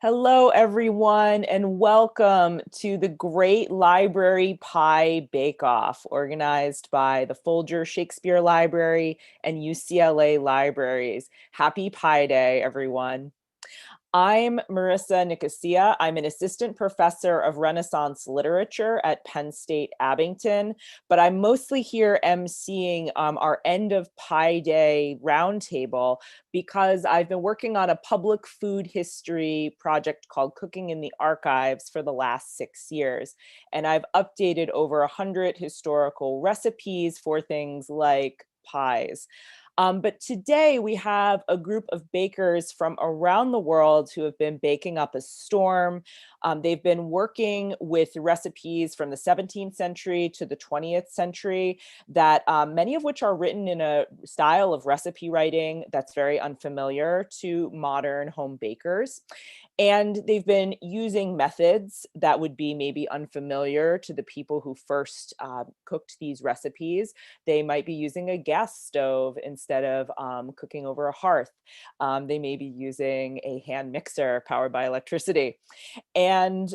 Hello, everyone, and welcome to the Great Library Pie Bake-Off, organized by the Folger Shakespeare Library and UCLA Libraries. Happy Pie Day, everyone. I'm Marissa Nicosia. I'm an assistant professor of Renaissance literature at Penn State Abington, but I'm mostly here emceeing our end of Pie Day roundtable because I've been working on a public food history project called Cooking in the Archives for the last 6 years. And I've updated over 100 historical recipes for things like pies. But today we have a group of bakers from around the world who have been baking up a storm. They've been working with recipes from the 17th century to the 20th century that many of which are written in a style of recipe writing that's very unfamiliar to modern home bakers. And they've been using methods that would be maybe unfamiliar to the people who first cooked these recipes. They might be using a gas stove instead of cooking over a hearth. They may be using a hand mixer powered by electricity. And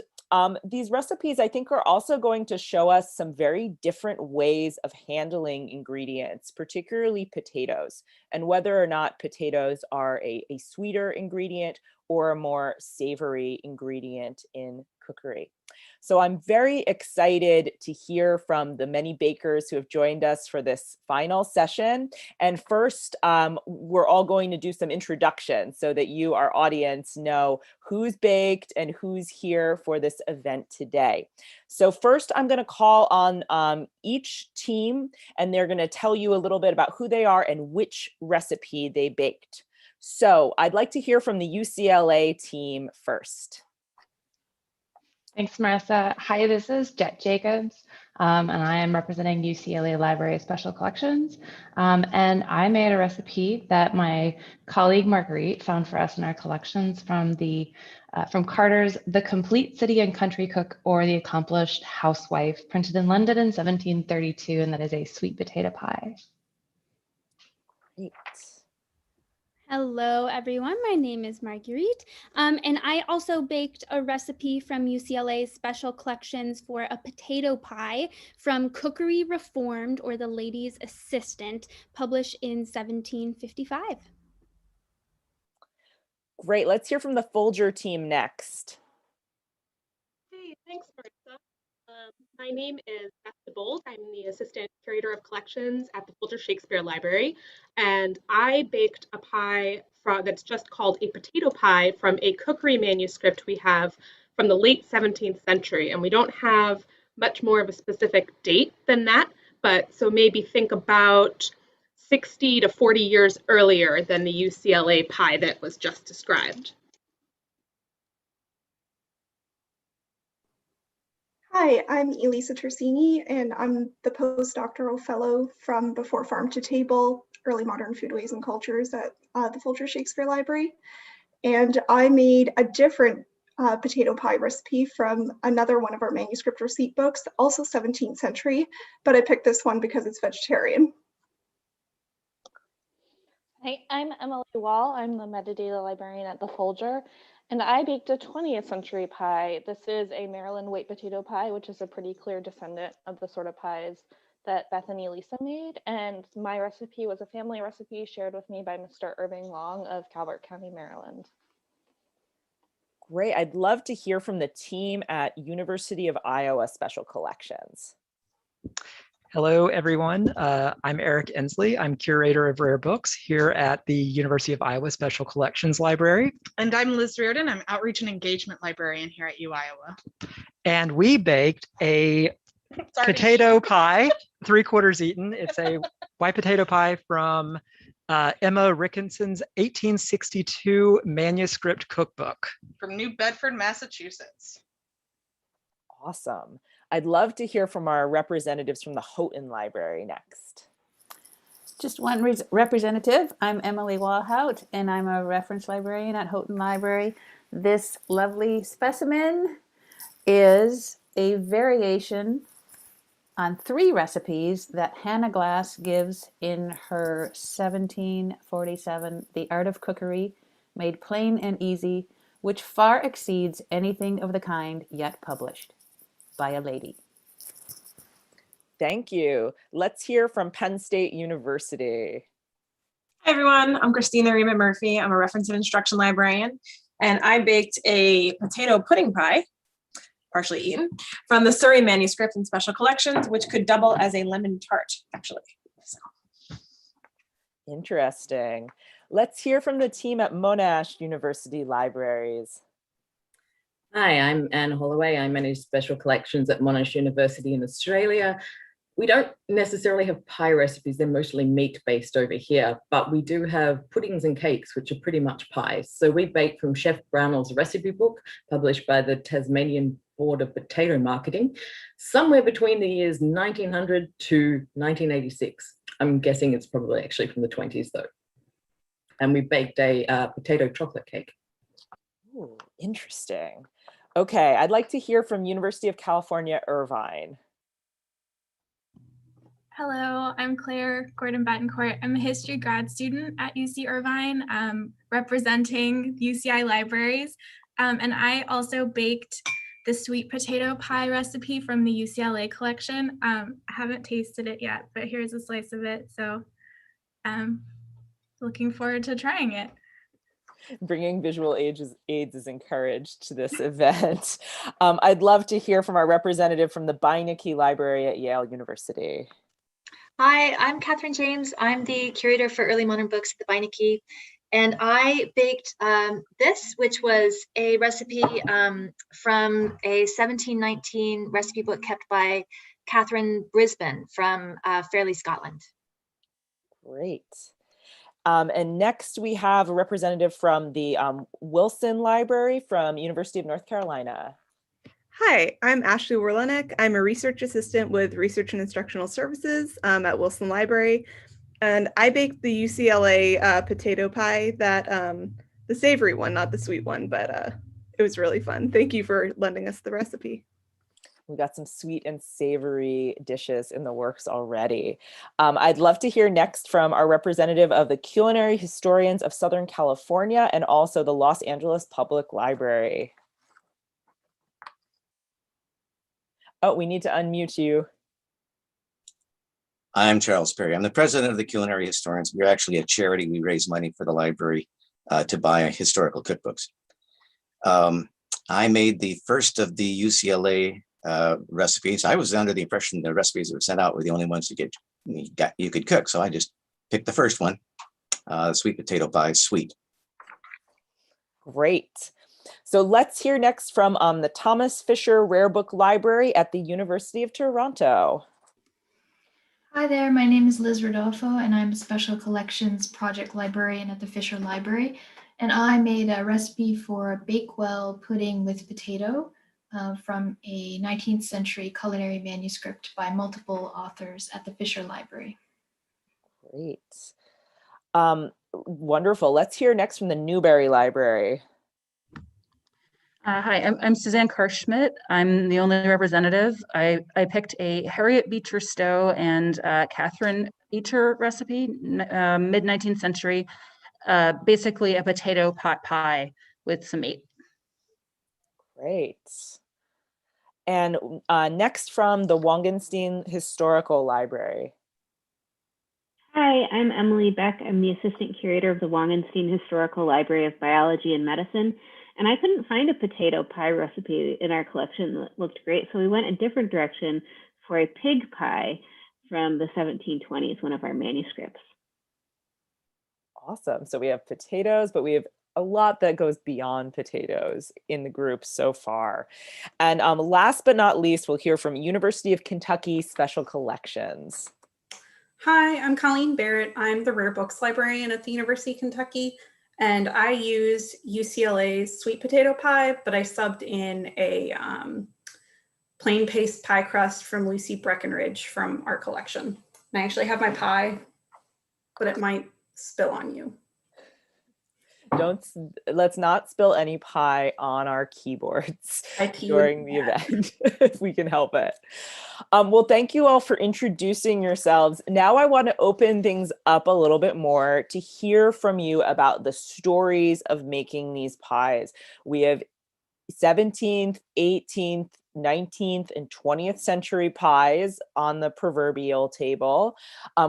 these recipes, I think, are also going to show us some very different ways of handling ingredients, particularly potatoes, and whether or not potatoes are a sweeter ingredient or a more savory ingredient in cookery. So I'm very excited to hear from the many bakers who have joined us for this final session. And first, we're all going to do some introductions so that you, our audience, know who's baked and who's here for this event today. So first, I'm going to call on each team, and they're going to tell you a little bit about who they are and which recipe they baked. So I'd like to hear from the UCLA team first. Thanks, Marissa. Hi, this is Jet Jacobs, and I am representing UCLA Library Special Collections. And I made a recipe that my colleague Marguerite found for us in our collections from Carter's The Complete City and Country Cook or the Accomplished Housewife, printed in London in 1732, and that is a sweet potato pie. Great. Hello, everyone. My name is Marguerite, and I also baked a recipe from UCLA's Special Collections for a potato pie from Cookery Reformed, or The Lady's Assistant, published in 1755. Great. Let's hear from the Folger team next. Hey, thanks, Marissa. My name is Beth DeBolt. I'm the Assistant Curator of Collections at the Folger Shakespeare Library, and I baked a pie that's just called a potato pie from a cookery manuscript we have from the late 17th century, and we don't have much more of a specific date than that, but so maybe think about 60 to 40 years earlier than the UCLA pie that was just described. Hi, I'm Elisa Tersini, and I'm the postdoctoral fellow from Before Farm to Table, Early Modern Foodways and Cultures at the Folger Shakespeare Library. And I made a different potato pie recipe from another one of our manuscript receipt books, also 17th century, but I picked this one because it's vegetarian. Hey, I'm Emily Wall. I'm the metadata librarian at the Folger, and I baked a 20th century pie. This is a Maryland white potato pie, which is a pretty clear descendant of the sort of pies that Beth and Elisa made. And my recipe was a family recipe shared with me by Mr. Irving Long of Calvert County, Maryland. Great. I'd love to hear from the team at University of Iowa Special Collections. Hello, everyone. I'm Eric Ensley. I'm curator of rare books here at the University of Iowa Special Collections Library. And I'm Liz Reardon. I'm outreach and engagement librarian here at UIowa. And we baked a potato pie, 3/4 eaten. It's a white potato pie from Emma Rickinson's 1862 manuscript cookbook. From New Bedford, Massachusetts. Awesome. I'd love to hear from our representatives from the Houghton Library next. Just one representative. I'm Emily Walhout, and I'm a reference librarian at Houghton Library. This lovely specimen is a variation on 3 recipes that Hannah Glass gives in her 1747 The Art of Cookery, Made Plain and Easy, which far exceeds anything of the kind yet published by a lady. Thank you. Let's hear from Penn State University. Hi everyone, I'm Christina Rima Murphy. I'm a reference and instruction librarian, and I baked a potato pudding pie, partially eaten, from the Surrey manuscript in Special Collections, which could double as a lemon tart, actually. So. Interesting. Let's hear from the team at Monash University Libraries. Hi, I'm Anne Holloway. I manage special collections at Monash University in Australia. We don't necessarily have pie recipes, they're mostly meat-based over here, but we do have puddings and cakes, which are pretty much pies. So we bake from Chef Brownell's recipe book, published by the Tasmanian Board of Potato Marketing, somewhere between the years 1900 to 1986. I'm guessing it's probably actually from the 20s though. And we baked a potato chocolate cake. Ooh, interesting. Okay, I'd like to hear from University of California, Irvine. Hello, I'm Claire Gordon-Betancourt. I'm a history grad student at UC Irvine, representing UCI libraries. And I also baked the sweet potato pie recipe from the UCLA collection. I haven't tasted it yet, but here's a slice of it. So looking forward to trying it. Bringing visual aids is encouraged to this event. I'd love to hear from our representative from the Beinecke Library at Yale University. Hi, I'm Catherine James. I'm the curator for early modern books at the Beinecke, and I baked this, which was a recipe from a 1719 recipe book kept by Catherine Brisbane from Fairlie, Scotland. Great. And next we have a representative from the Wilson Library from University of North Carolina. Hi, I'm Ashley Werlenek. I'm a research assistant with Research and Instructional Services at Wilson Library. And I baked the UCLA potato pie, that the savory one, not the sweet one, but it was really fun. Thank you for lending us the recipe. We got some sweet and savory dishes in the works already. I'd love to hear next from our representative of the Culinary Historians of Southern California and also the Los Angeles Public Library. Oh, we need to unmute you. I'm Charles Perry. I'm the president of the Culinary Historians. We're actually a charity. We raise money for the library to buy historical cookbooks. I made the first of the UCLA recipes. I was under the impression the recipes that were sent out were the only ones you could cook. So I just picked the first one, sweet potato pie, sweet. Great. So let's hear next from the Thomas Fisher Rare Book Library at the University of Toronto. Hi there, my name is Liz Rodolfo and I'm a Special Collections Project Librarian at the Fisher Library. And I made a recipe for Bakewell pudding with potato from a 19th century culinary manuscript by multiple authors at the Fisher Library. Great. Wonderful. Let's hear next from the Newberry Library. Hi, I'm Suzanne Karschmidt. I'm the only representative. I picked a Harriet Beecher Stowe and Catherine Beecher recipe, mid-19th century, basically a potato pot pie with some meat. Great. And next from the Wangenstein Historical Library. Hi, I'm Emily Beck. I'm the Assistant Curator of the Wangenstein Historical Library of Biology and Medicine. And I couldn't find a potato pie recipe in our collection that looked great, so we went a different direction for a pig pie from the 1720s, one of our manuscripts. Awesome. So we have potatoes, but we have a lot that goes beyond potatoes in the group so far. And last but not least, we'll hear from University of Kentucky Special Collections. Hi, I'm Colleen Barrett. I'm the Rare Books Librarian at the University of Kentucky. And I use UCLA's sweet potato pie, but I subbed in a plain paste pie crust from Lucy Breckenridge from our collection. And I actually have my pie, but it might spill on you. let's not spill any pie on our keyboards during the event if we can help it. Well, thank you all for introducing yourselves. Now I want to open things up a little bit more to hear from you about the stories of making these pies. We have 17th, 18th, 19th, and 20th century pies on the proverbial table.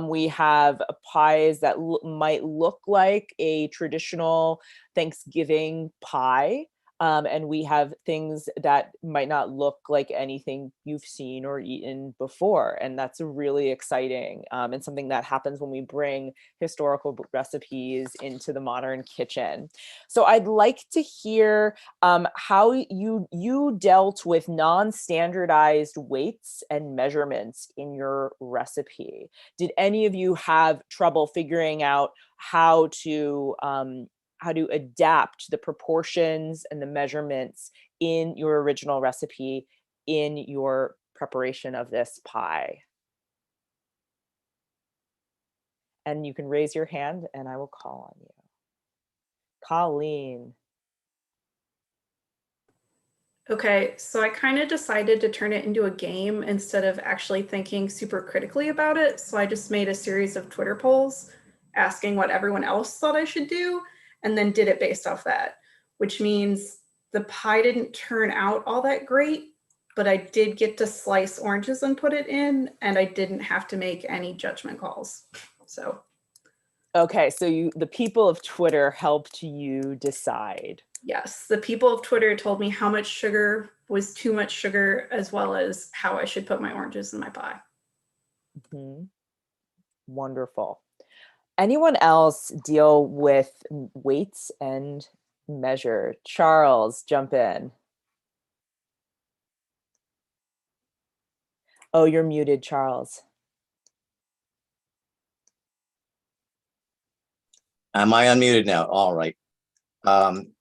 We have pies that might look like a traditional Thanksgiving pie. And we have things that might not look like anything you've seen or eaten before. And that's really exciting and something that happens when we bring historical recipes into the modern kitchen. So I'd like to hear how you dealt with non-standardized weights and measurements in your recipe. Did any of you have trouble figuring out how to adapt the proportions and the measurements in your original recipe in your preparation of this pie? And you can raise your hand and I will call on you. Colleen. Okay, so I kind of decided to turn it into a game instead of actually thinking super critically about it. So I just made a series of Twitter polls asking what everyone else thought I should do, and then did it based off that, which means the pie didn't turn out all that great, but I did get to slice oranges and put it in, and I didn't have to make any judgment calls. So. Okay, so the people of Twitter helped you decide. Yes, the people of Twitter told me how much sugar was too much sugar, as well as how I should put my oranges in my pie. Mm-hmm. Wonderful. Anyone else deal with weights and measure? Charles, jump in. Oh, you're muted, Charles. Am I unmuted now? All right.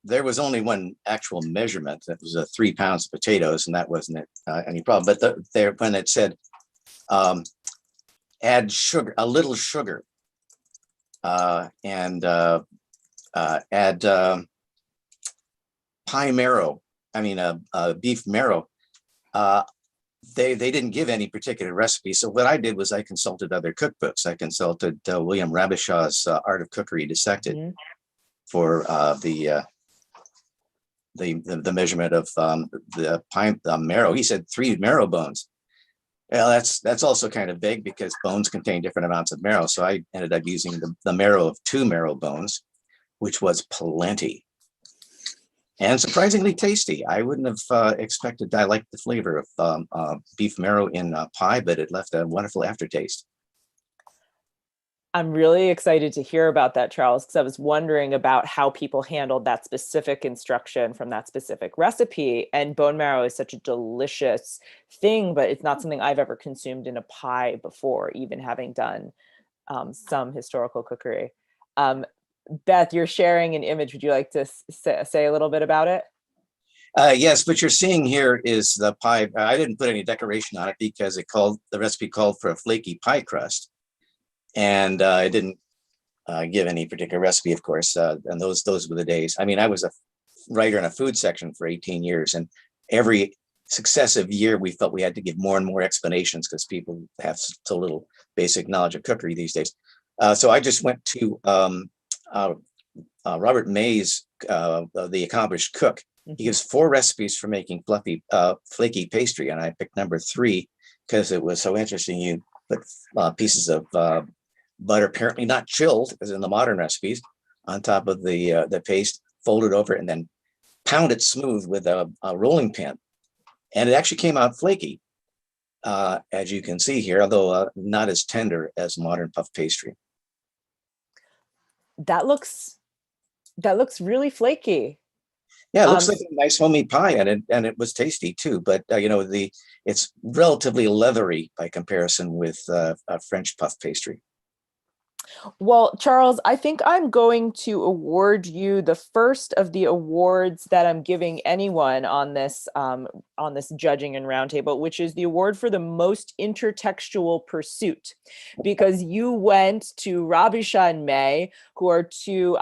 There was only one actual measurement. That was 3 pounds of potatoes, and that wasn't any problem. But when it said add sugar, a little sugar, and add pie marrow, beef marrow, they didn't give any particular recipe. So what I did was I consulted other cookbooks. I consulted William Rabishaw's Art of Cookery Dissected for the measurement of the pie marrow. He said 3 marrow bones. Well, that's also kind of big because bones contain different amounts of marrow. So I ended up using the marrow of 2 marrow bones, which was plenty. And surprisingly tasty. I wouldn't have expected. I liked the flavor of beef marrow in pie, but it left a wonderful aftertaste. I'm really excited to hear about that, Charles, because I was wondering about how people handled that specific instruction from that specific recipe. And bone marrow is such a delicious thing, but it's not something I've ever consumed in a pie before, even having done some historical cookery. Beth, you're sharing an image. Would you like to say a little bit about it? Yes, what you're seeing here is the pie. I didn't put any decoration on it because the recipe called for a flaky pie crust. And I didn't give any particular recipe, of course. And those were the days. I mean, I was a writer in a food section for 18 years. And every successive year, we felt we had to give more and more explanations because people have so little basic knowledge of cookery these days. So I just went to Robert May's, The Accomplished Cook. He gives 4 recipes for making flaky pastry. And I picked number 3 because it was so interesting. You put pieces of butter, apparently not chilled, as in the modern recipes, on top of the paste, fold it over, and then pound it smooth with a rolling pin. And it actually came out flaky, as you can see here, although not as tender as modern puff pastry. That looks really flaky. Yeah, it looks like a nice homemade pie, and it was tasty too. But it's relatively leathery by comparison with French puff pastry. Well, Charles, I think I'm going to award you the first of the awards that I'm giving anyone on this judging and roundtable, which is the award for the most intertextual pursuit, because you went to Rabisha and May, who are two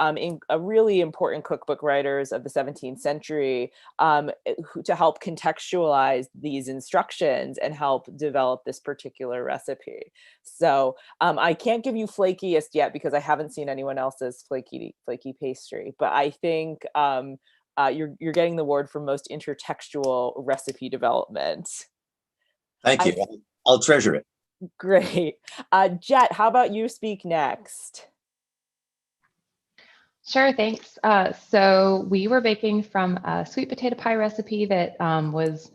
really important cookbook writers of the 17th century, to help contextualize these instructions and help develop this particular recipe. So I can't give you flakiest yet because I haven't seen anyone else's flaky pastry, but I think you're getting the award for most intertextual recipe development. Thank you. I'll treasure it. Great. Jet, how about you speak next? Sure, thanks. So we were baking from a sweet potato pie recipe that was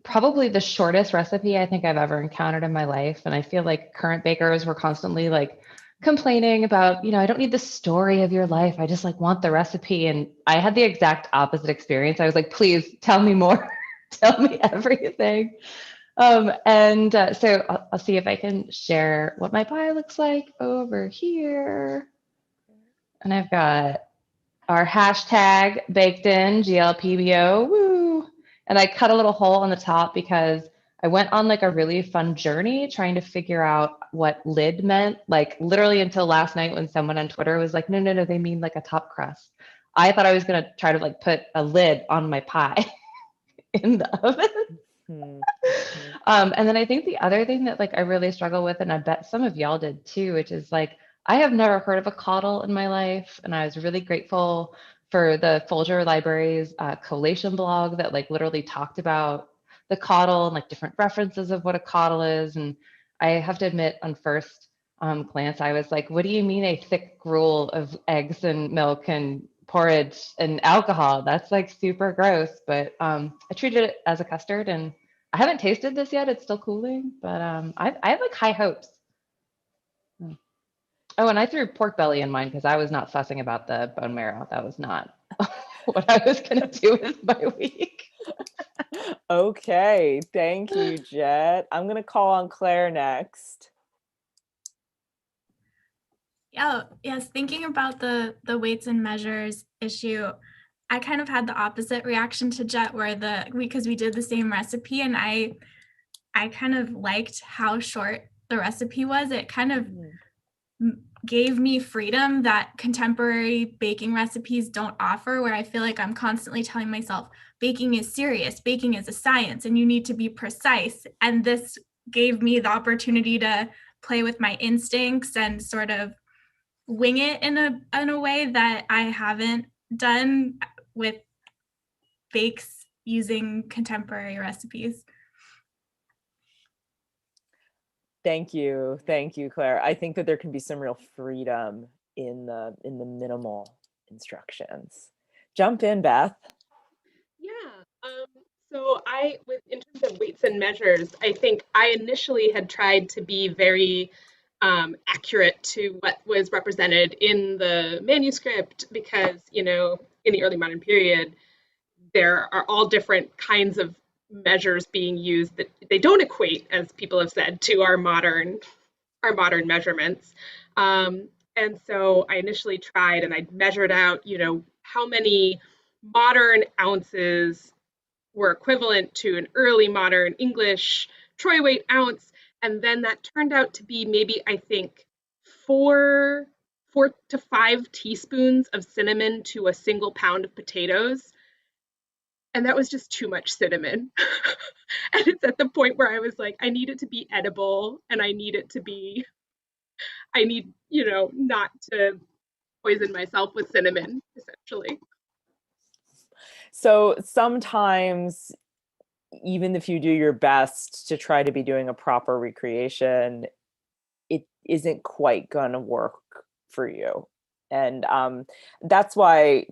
probably the shortest recipe I think I've ever encountered in my life. And I feel like current bakers were constantly like complaining about, I don't need the story of your life. I just like want the recipe. And I had the exact opposite experience. I was like, please tell me more. Tell me everything. So I'll see if I can share what my pie looks like over here. And I've got our hashtag baked in GLPBO, woo. And I cut a little hole on the top because I went on like a really fun journey trying to figure out what lid meant, like literally until last night when someone on Twitter was like, no, they mean like a top crust. I thought I was gonna try to like put a lid on my pie in the oven. And then I think the other thing that like I really struggle with, and I bet some of y'all did too, which is like, I have never heard of a caudal in my life. And I was really grateful for the Folger Library's collation blog that like literally talked about the caudal and like different references of what a caudal is. And I have to admit on first glance, I was like, what do you mean a thick gruel of eggs and milk and porridge and alcohol? That's like super gross. But I treated it as a custard, and I haven't tasted this yet. It's still cooling, but I have like high hopes. Oh, and I threw pork belly in mine because I was not fussing about the bone marrow. That was not what I was going to do with my week. Okay, thank you, Jet. I'm going to call on Claire next. Yes, thinking about the weights and measures issue, I kind of had the opposite reaction to Jet, where because we did the same recipe, and I kind of liked how short the recipe was. It kind of gave me freedom that contemporary baking recipes don't offer, where I feel like I'm constantly telling myself, baking is serious, baking is a science, and you need to be precise. And this gave me the opportunity to play with my instincts and sort of wing it in a way that I haven't done with bakes using contemporary recipes. Thank you, Claire. I think that there can be some real freedom in the minimal instructions. Jump in, Beth. Yeah. So in terms of weights and measures, I think I initially had tried to be very accurate to what was represented in the manuscript, because, in the early modern period, there are all different kinds of measures being used that they don't equate, as people have said, to our modern measurements. And so I initially tried, and I measured out, how many modern ounces were equivalent to an early modern English troy weight ounce. And then that turned out to be maybe, I think, 4 to 5 teaspoons of cinnamon to a single pound of potatoes. And that was just too much cinnamon. And it's at the point where I was like, I need it to be edible, and I need, not to poison myself with cinnamon, essentially. So sometimes, even if you do your best to try to be doing a proper recreation, it isn't quite gonna work for you. And that's why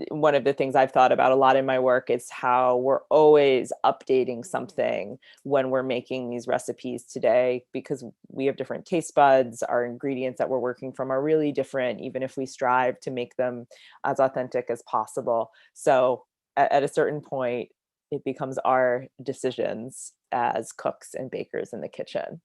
one of the things I've thought about a lot in my work is how we're always updating something when we're making these recipes today, because we have different taste buds. Our ingredients that we're working from are really different, even if we strive to make them as authentic as possible. So at a certain point, it becomes our decisions as cooks and bakers in the kitchen.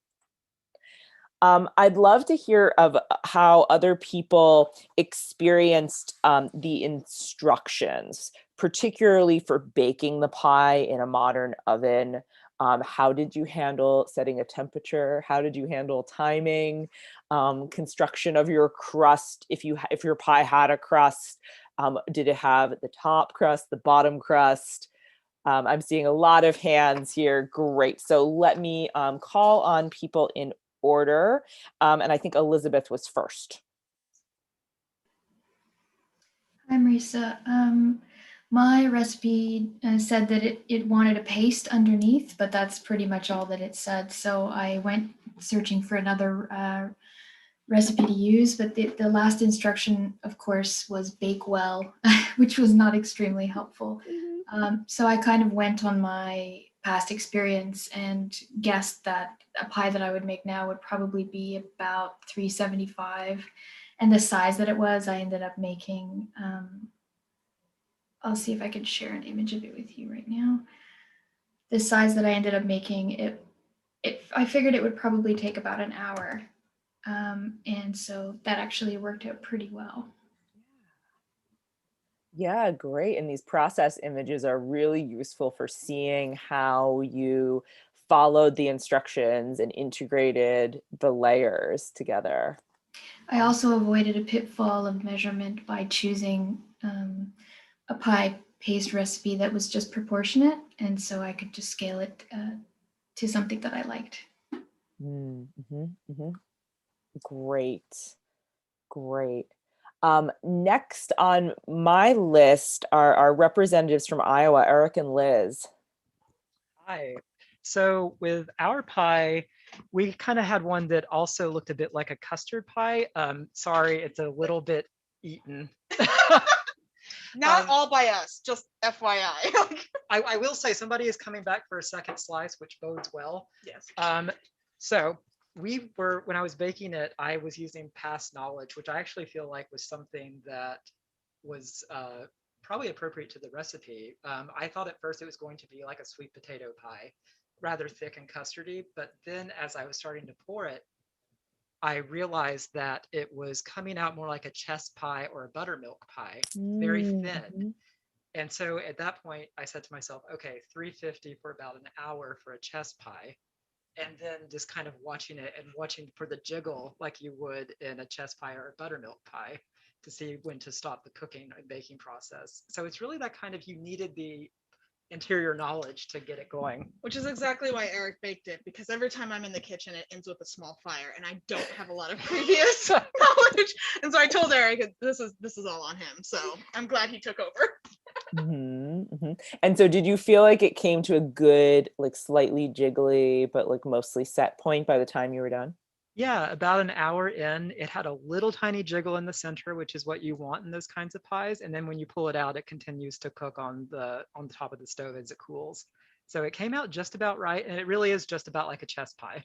I'd love to hear of how other people experienced the instructions, particularly for baking the pie in a modern oven. How did you handle setting a temperature? How did you handle timing, construction of your crust? If your pie had a crust, did it have the top crust, the bottom crust? I'm seeing a lot of hands here. Great. So let me call on people in order. And I think Elizabeth was first. Hi, Marisa. My recipe said that it wanted a paste underneath, but that's pretty much all that it said. So I went searching for another recipe to use, but the last instruction, of course, was bake well, which was not extremely helpful. So I kind of went on my past experience and guessed that a pie that I would make now would probably be about 375. And the size that it was, I ended up making, I'll see if I can share an image of it with you right now. The size that I ended up making, I figured it would probably take about an hour. And so that actually worked out pretty well. Yeah, great. And these process images are really useful for seeing how you followed the instructions and integrated the layers together. I also avoided a pitfall of measurement by choosing a pie paste recipe that was just proportionate. And so I could just scale it to something that I liked. Great. Great. Next on my list are our representatives from Iowa, Eric and Liz. Hi. So with our pie, we kind of had one that also looked a bit like a custard pie. Sorry, it's a little bit eaten. Not all by us, just FYI. I will say somebody is coming back for a second slice, which bodes well. Yes. So when I was baking it, I was using past knowledge, which I actually feel like was something that was probably appropriate to the recipe. I thought at first it was going to be like a sweet potato pie, rather thick and custardy, but then as I was starting to pour it, I realized that it was coming out more like a chess pie or a buttermilk pie, very thin. And so at that point, I said to myself, okay, 350 for about an hour for a chess pie. And then just kind of watching it and watching for the jiggle like you would in a chess pie or a buttermilk pie to see when to stop the cooking and baking process. So it's really that kind of, you needed the interior knowledge to get it going. Which is exactly why Eric baked it, because every time I'm in the kitchen, it ends with a small fire and I don't have a lot of previous knowledge. And so I told Eric, this is all on him. So I'm glad he took over. And so did you feel like it came to a good, like slightly jiggly, but like mostly set point by the time you were done? Yeah, about an hour in, it had a little tiny jiggle in the center, which is what you want in those kinds of pies. And then when you pull it out, it continues to cook on the top of the stove as it cools. So it came out just about right. And it really is just about like a chess pie.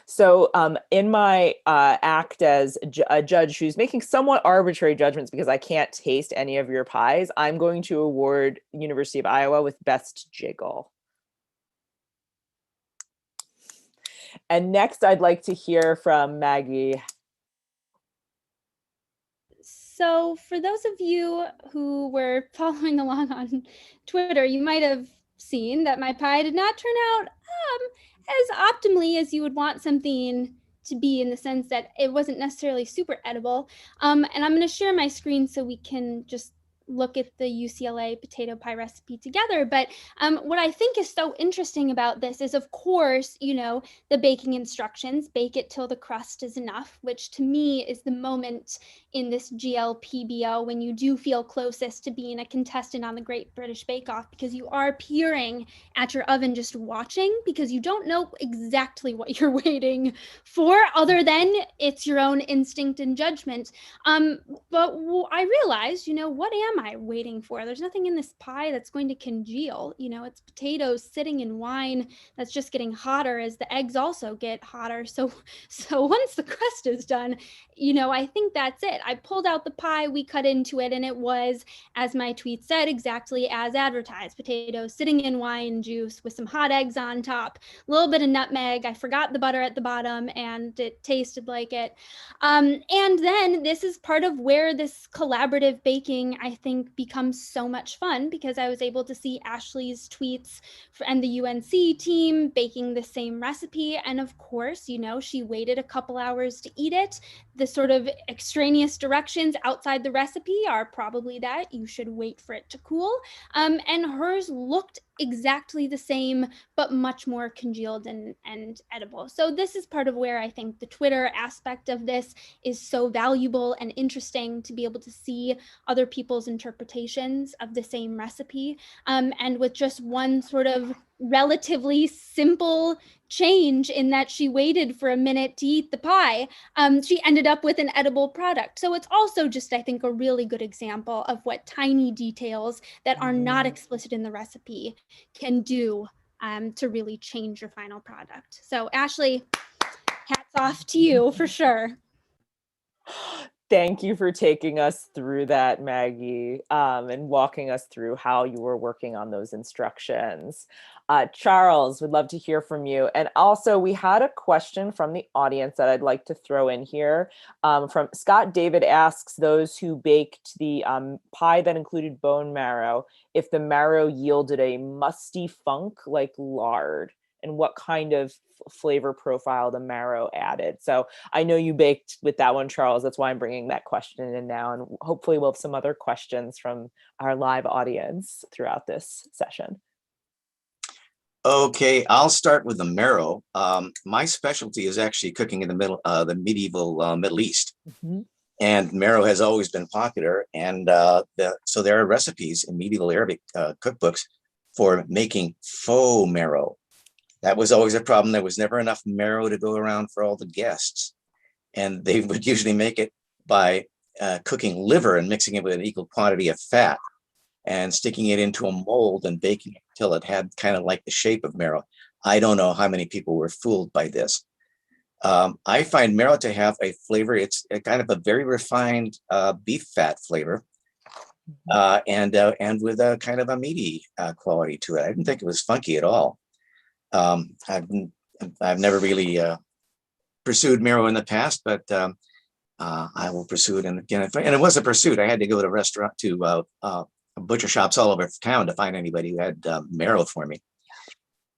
So in my act as a judge who's making somewhat arbitrary judgments because I can't taste any of your pies, I'm going to award University of Iowa with best jiggle. And next, I'd like to hear from Maggie. So for those of you who were following along on Twitter, you might have seen that my pie did not turn out as optimally as you would want something to be, in the sense that it wasn't necessarily super edible. And I'm going to share my screen so we can just look at the UCLA potato pie recipe together. But what I think is so interesting about this is, of course, you know, the baking instructions, bake it till the crust is enough, which to me is the moment in this GLPBO when you do feel closest to being a contestant on the Great British Bake Off, because you are peering at your oven just watching, because you don't know exactly what you're waiting for other than it's your own instinct and judgment. But I realized, you know, what am am I waiting for? There's nothing in this pie that's going to congeal. You know, it's potatoes sitting in wine that's just getting hotter as the eggs also get hotter. So once the crust is done, you know, I think that's it. I pulled out the pie, we cut into it, and it was, as my tweet said, exactly as advertised. Potatoes sitting in wine juice with some hot eggs on top, a little bit of nutmeg. I forgot the butter at the bottom, and it tasted like it. And then this is part of where this collaborative baking, I think, becomes so much fun, because I was able to see Ashley's tweets and the UNC team baking the same recipe. And of course, you know, she waited a couple hours to eat it. The sort of extraneous directions outside the recipe are probably that you should wait for it to cool. And hers looked exactly the same, but much more congealed and edible. So this is part of where I think the Twitter aspect of this is so valuable and interesting, to be able to see other people's interpretations of the same recipe. And with just one sort of relatively simple change, in that she waited for a minute to eat the pie, she ended up with an edible product. So it's also just, I think, a really good example of what tiny details that are not explicit in the recipe can do to really change your final product. So Ashley, hats off to you for sure. Thank you for taking us through that, Maggie, and walking us through how you were working on those instructions. Charles, would love to hear from you. And also, we had a question from the audience that I'd like to throw in here. From Scott David asks those who baked the pie that included bone marrow, if the marrow yielded a musty funk like lard, and what kind of flavor profile the marrow added. So I know you baked with that one, Charles. That's why I'm bringing that question in now. And hopefully we'll have some other questions from our live audience throughout this session. Okay, I'll start with the marrow. My specialty is actually cooking in the medieval Middle East. Mm-hmm. And marrow has always been popular. And so there are recipes in medieval Arabic cookbooks for making faux marrow. That was always a problem. There was never enough marrow to go around for all the guests. And they would usually make it by cooking liver and mixing it with an equal quantity of fat and sticking it into a mold and baking it until it had kind of like the shape of marrow. I don't know how many people were fooled by this. I find marrow to have a flavor. It's a kind of a very refined beef fat flavor, and with a kind of a meaty quality to it. I didn't think it was funky at all. I've never really pursued marrow in the past, but I will pursue it. And again, and it was a pursuit. I had to go to a restaurant, to butcher shops all over town to find anybody who had marrow for me.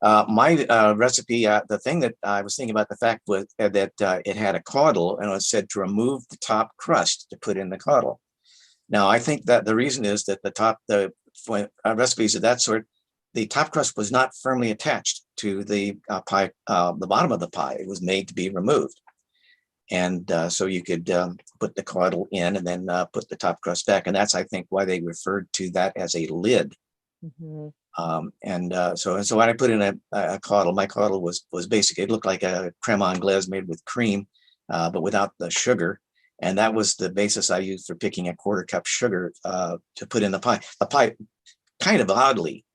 My recipe, the thing that I was thinking about, the fact was that it had a caudle, and it was said to remove the top crust to put in the caudle. Now, I think that the reason is that for recipes of that sort, the top crust was not firmly attached to the pie, the bottom of the pie. It was made to be removed. And so you could put the caudle in and then put the top crust back. And that's, I think, why they referred to that as a lid. Mm-hmm. So when I put in a caudle, my caudle was basically, it looked like a creme anglaise made with cream, but without the sugar. And that was the basis I used for picking a 1/4 cup sugar to put in the pie. The pie, kind of oddly,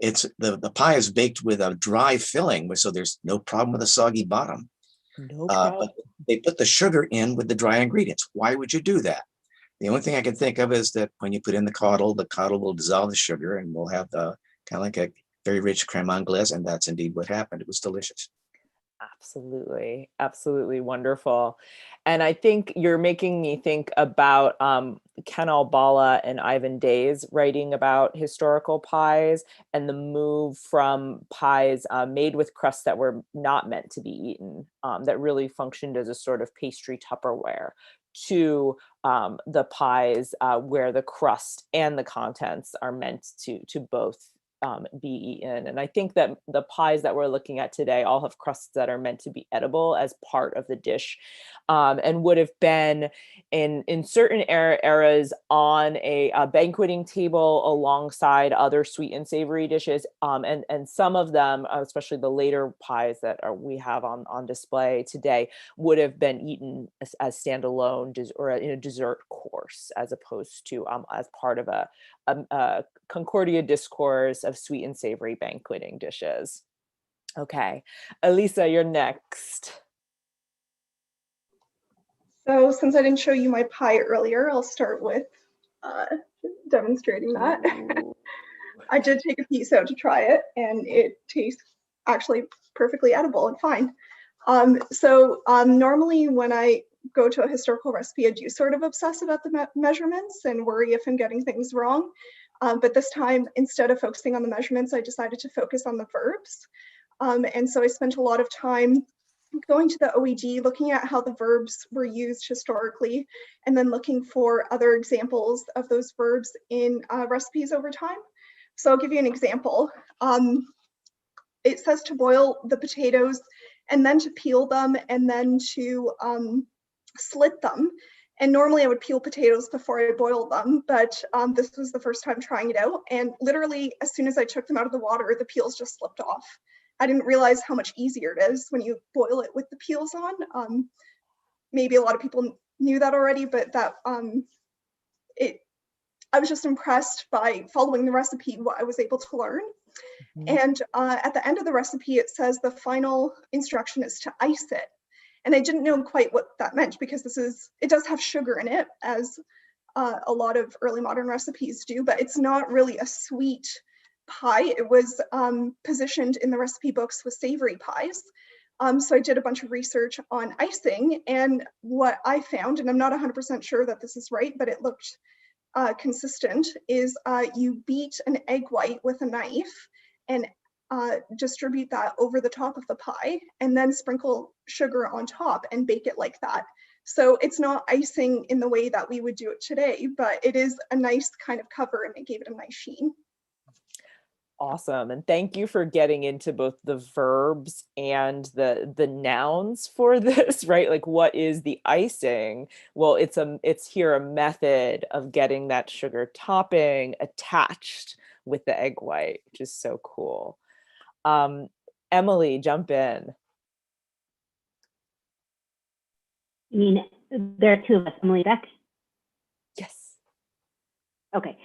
the pie is baked with a dry filling, so there's no problem with a soggy bottom. No problem. But they put the sugar in with the dry ingredients. Why would you do that? The only thing I can think of is that when you put in the caudle will dissolve the sugar, and we'll have kind of like a very rich creme anglaise, and that's indeed what happened. It was delicious. Absolutely. Absolutely wonderful. And I think you're making me think about Ken Albala and Ivan Day's writing about historical pies and the move from pies made with crusts that were not meant to be eaten, that really functioned as a sort of pastry Tupperware, to the pies where the crust and the contents are meant to both be eaten. And I think that the pies that we're looking at today all have crusts that are meant to be edible as part of the dish, and would have been in certain eras on a banqueting table alongside other sweet and savory dishes. And some of them, especially the later pies that we have on display today, would have been eaten as standalone or in a dessert course, as opposed to as part of a Concordia discourse of sweet and savory banqueting dishes. Okay, Elisa, you're next. So since I didn't show you my pie earlier, I'll start with demonstrating that. I did take a piece out to try it, and it tastes actually perfectly edible and fine. Normally when I go to a historical recipe, I do sort of obsess about the measurements and worry if I'm getting things wrong. But this time, instead of focusing on the measurements, I decided to focus on the verbs. And so I spent a lot of time going to the OED, looking at how the verbs were used historically, and then looking for other examples of those verbs in recipes over time. So I'll give you an example. It says to boil the potatoes and then to peel them and then to slit them. And normally I would peel potatoes before I boiled them, but this was the first time trying it out. And literally, as soon as I took them out of the water, the peels just slipped off. I didn't realize how much easier it is when you boil it with the peels on. Maybe a lot of people knew that already, but that I was just impressed by following the recipe, what I was able to learn. Mm-hmm. And at the end of the recipe, it says the final instruction is to ice it. And I didn't know quite what that meant, because it does have sugar in it, as a lot of early modern recipes do, but it's not really a sweet pie. It was positioned in the recipe books with savory pies. So I did a bunch of research on icing, and what I found, and I'm not 100% sure that this is right, but it looked consistent, is you beat an egg white with a knife and distribute that over the top of the pie, and then sprinkle sugar on top and bake it like that. So it's not icing in the way that we would do it today, but it is a nice kind of cover, and it gave it a nice sheen. Awesome. And thank you for getting into both the verbs and the nouns for this, right? Like, what is the icing? Well, it's here a method of getting that sugar topping attached with the egg white, which is so cool. Emily, jump in. You mean there are two of us, Emily Beck? Yes. Okay.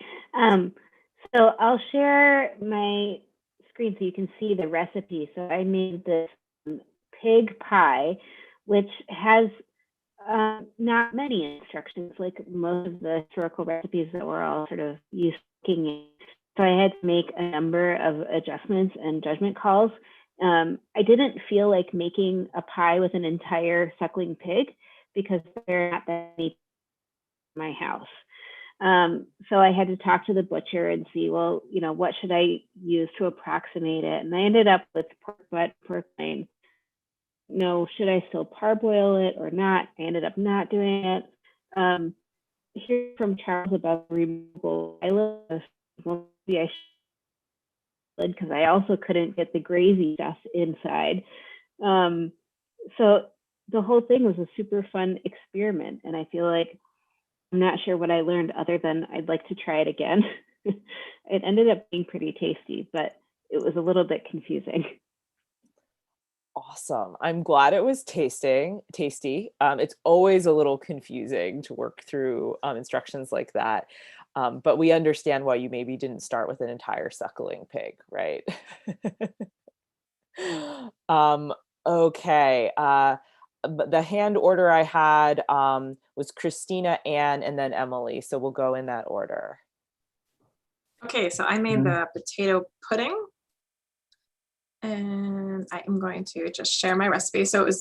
So I'll share my screen so you can see the recipe. So I made this pig pie, which has not many instructions, like most of the historical recipes that we're all sort of used to making. So I had to make a number of adjustments and judgment calls. I didn't feel like making a pie with an entire suckling pig, because there are not that many in my house. So I had to talk to the butcher and see, well, what should I use to approximate it? And I ended up with pork butt, pork loin. Should I still parboil it or not? I ended up not doing it. Hear from Charles about removable eyelids. Maybe I should, because I also couldn't get the grazy stuff inside. So the whole thing was a super fun experiment, and I feel like I'm not sure what I learned other than I'd like to try it again. It ended up being pretty tasty, but it was a little bit confusing. Awesome. I'm glad it was tasty. It's always a little confusing to work through instructions like that. But we understand why you maybe didn't start with an entire suckling pig, right? Okay. But the hand order I had was Christina, Ann, and then Emily. So we'll go in that order. Okay, so I made the potato pudding, and I am going to just share my recipe. So it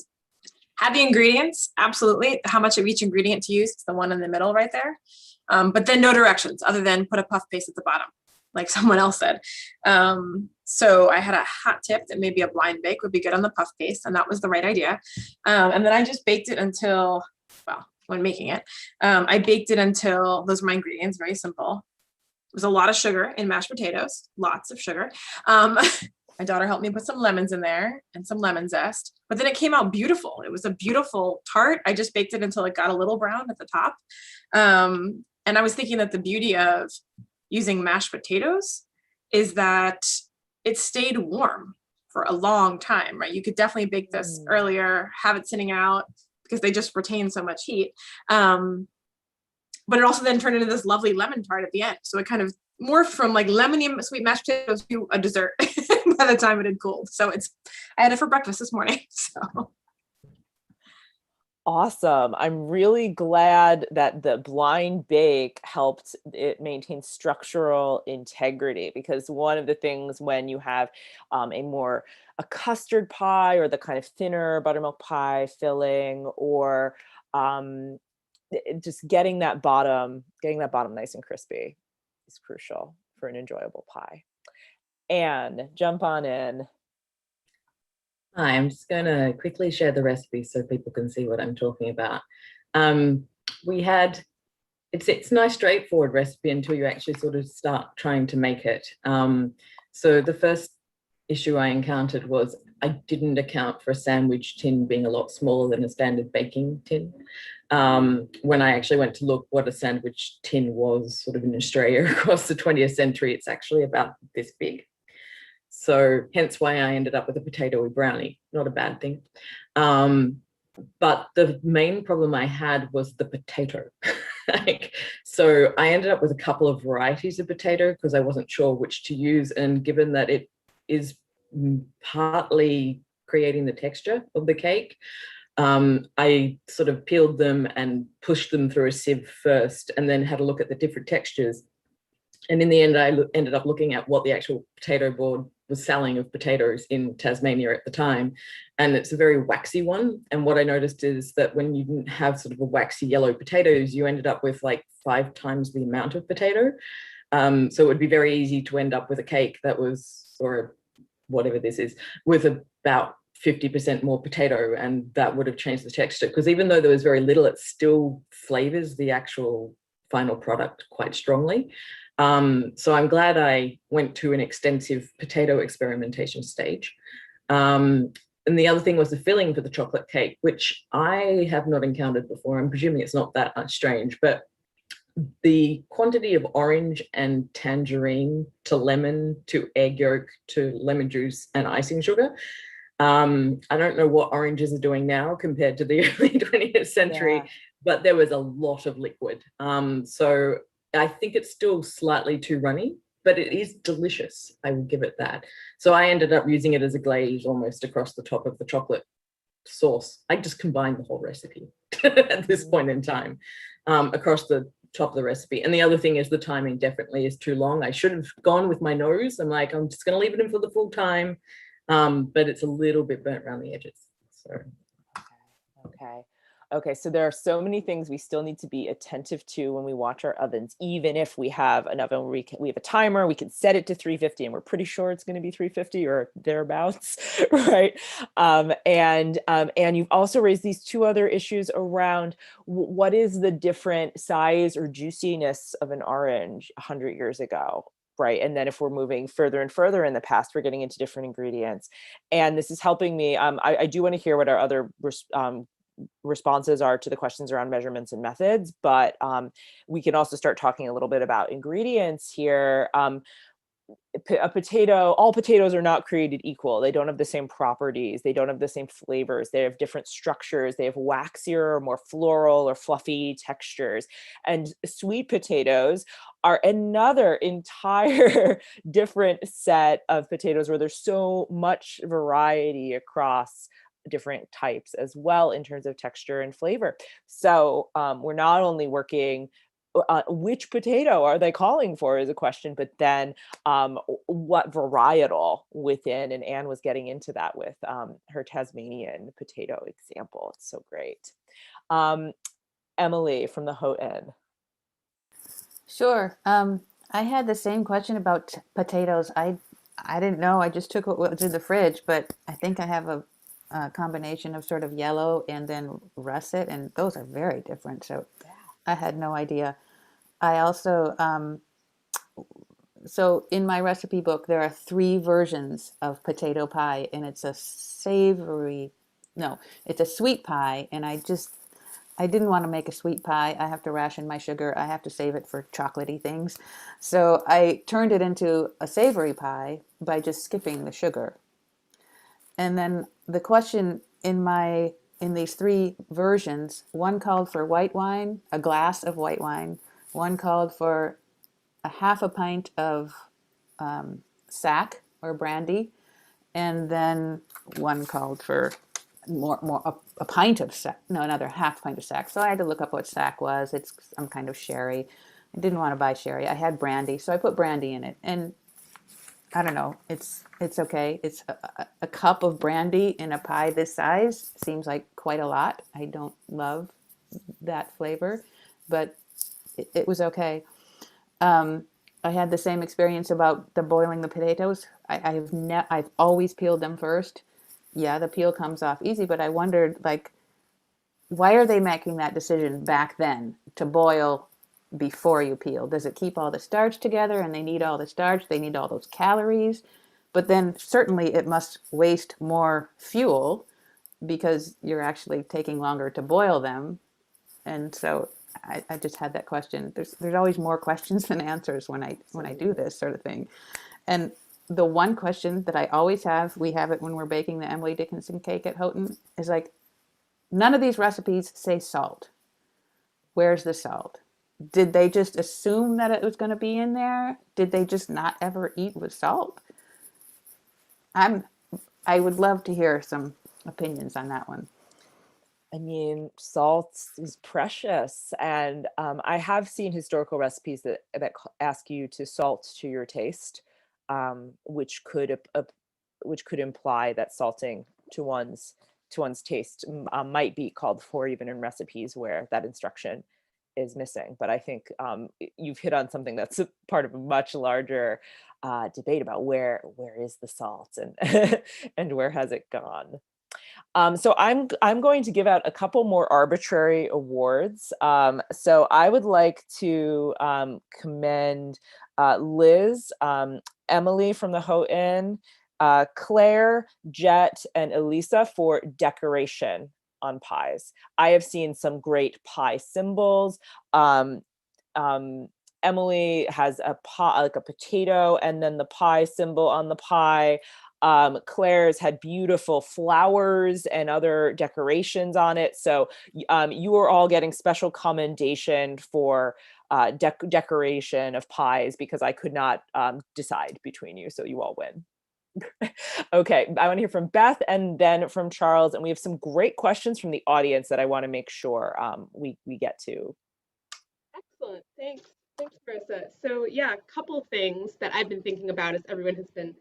had the ingredients, absolutely, how much of each ingredient to use. It's the one in the middle right there. But then no directions other than put a puff paste at the bottom, like someone else said. So I had a hot tip that maybe a blind bake would be good on the puff paste, and that was the right idea. And then I just baked it until, well, when making it, I baked it until, those are my ingredients, very simple. was a lot of sugar in mashed potatoes, lots of sugar. My daughter helped me put some lemons in there and some lemon zest, but then it came out beautiful. It was a beautiful tart. I just baked it until it got a little brown at the top. And I was thinking that the beauty of using mashed potatoes is that it stayed warm for a long time, right? You could definitely bake this earlier, have it sitting out because they just retain so much heat. But it also then turned into this lovely lemon tart at the end. So it kind of morphed from like lemony sweet mashed potatoes to a dessert by the time it had cooled. So I had it for breakfast this morning. So. Awesome. I'm really glad that the blind bake helped it maintain structural integrity, because one of the things when you have a custard pie or the kind of thinner buttermilk pie filling, or just getting that bottom nice and crispy is crucial for an enjoyable pie. Anne, jump on in. Hi, I'm just going to quickly share the recipe so people can see what I'm talking about. It's a nice straightforward recipe until you actually sort of start trying to make it. So the first issue I encountered was I didn't account for a sandwich tin being a lot smaller than a standard baking tin. When I actually went to look what a sandwich tin was sort of in Australia across the 20th century, it's actually about this big. So hence why I ended up with a potatoey brownie, not a bad thing. But the main problem I had was the potato. So I ended up with a couple of varieties of potato because I wasn't sure which to use. And given that it is partly creating the texture of the cake, I sort of peeled them and pushed them through a sieve first and then had a look at the different textures. And in the end, I ended up looking at what the actual potato board was selling of potatoes in Tasmania at the time. And it's a very waxy one. And what I noticed is that when you didn't have sort of a waxy yellow potatoes, you ended up with like 5 times the amount of potato. So it would be very easy to end up with a cake that was, or whatever this is, with about 50% more potato, and that would have changed the texture. Because even though there was very little, it still flavors the actual final product quite strongly. So I'm glad I went to an extensive potato experimentation stage. And the other thing was the filling for the chocolate cake, which I have not encountered before. I'm presuming it's not that strange, but the quantity of orange and tangerine to lemon to egg yolk to lemon juice and icing sugar. I don't know what oranges are doing now compared to the early 20th century, but there was a lot of liquid. So I think it's still slightly too runny, but it is delicious. I will give it that. So I ended up using it as a glaze almost across the top of the chocolate sauce. I just combined the whole recipe at this point in time across the top of the recipe. And the other thing is the timing definitely is too long. I should have gone with my nose. I'm like, I'm just going to leave it in for the full time, but it's a little bit burnt around the edges. So. Okay, so there are so many things we still need to be attentive to when we watch our ovens, even if we have an oven where we have a timer, we can set it to 350 and we're pretty sure it's going to be 350 or thereabouts, right? And you've also raised these 2 other issues around what is the different size or juiciness of an orange 100 years ago, right? And then if we're moving further and further in the past, we're getting into different ingredients. And this is helping me. I do want to hear what our other responses are to the questions around measurements and methods, but we can also start talking a little bit about ingredients here. All potatoes are not created equal. They don't have the same properties. They don't have the same flavors. They have different structures. They have waxier or more floral or fluffy textures. And sweet potatoes are another entire different set of potatoes where there's so much variety across different types as well in terms of texture and flavor. So we're not only working which potato are they calling for is a question, but then what varietal within, and Anne was getting into that with her Tasmanian potato example. It's so great. Emily from the Houghton. Sure. I had the same question about potatoes. I didn't know. I just took what was in the fridge, but I think I have a combination of sort of yellow and then russet, and those are very different. So I had no idea. I also so in my recipe book, there are 3 versions of potato pie, and it's a savory, no, it's a sweet pie. And I didn't want to make a sweet pie. I have to ration my sugar. I have to save it for chocolatey things. So I turned it into a savory pie by just skipping the sugar. And then the question in these 3 versions, one called for white wine, a glass of white wine. One called for a half a pint of sack or brandy, and then one called for a pint of sack, no, another half pint of sack. So I had to look up what sack was. It's some kind of sherry. I didn't want to buy sherry. I had brandy, so I put brandy in it. And I don't know, it's okay. It's a cup of brandy in a pie this size seems like quite a lot. I don't love that flavor, but it was okay. I had the same experience about boiling the potatoes. I've always peeled them first. Yeah, the peel comes off easy, but I wondered, like, why are they making that decision back then to boil before you peel? Does it keep all the starch together, and they need all the starch? They need all those calories. But then certainly it must waste more fuel because you're actually taking longer to boil them. And so I just had that question. There's always more questions than answers when I do this sort of thing. And the one question that I always have, we have it when we're baking the Emily Dickinson cake at Houghton, is like, none of these recipes say salt. Where's the salt? Did they just assume that it was going to be in there? Did they just not ever eat with salt? I would love to hear some opinions on that one. I mean, salt is precious, and I have seen historical recipes that ask you to salt to your taste, which could imply that salting to one's taste might be called for even in recipes where that instruction is missing. But I think you've hit on something that's a part of a much larger debate about where is the salt and and where has it gone. So I'm going to give out a couple more arbitrary awards. So I would like to commend Liz, Emily from the Houghton, Claire, Jet, and Elisa for decoration on pies. I have seen some great pie symbols. Emily has a pie, like a potato, and then the pie symbol on the pie. Claire's had beautiful flowers and other decorations on it. So you are all getting special commendation for decoration of pies because I could not decide between you. So you all win. Okay, I want to hear from Beth and then from Charles. And we have some great questions from the audience that I want to make sure we get to. Excellent. Thanks, Marissa. So yeah, a couple things that I've been thinking about as everyone has been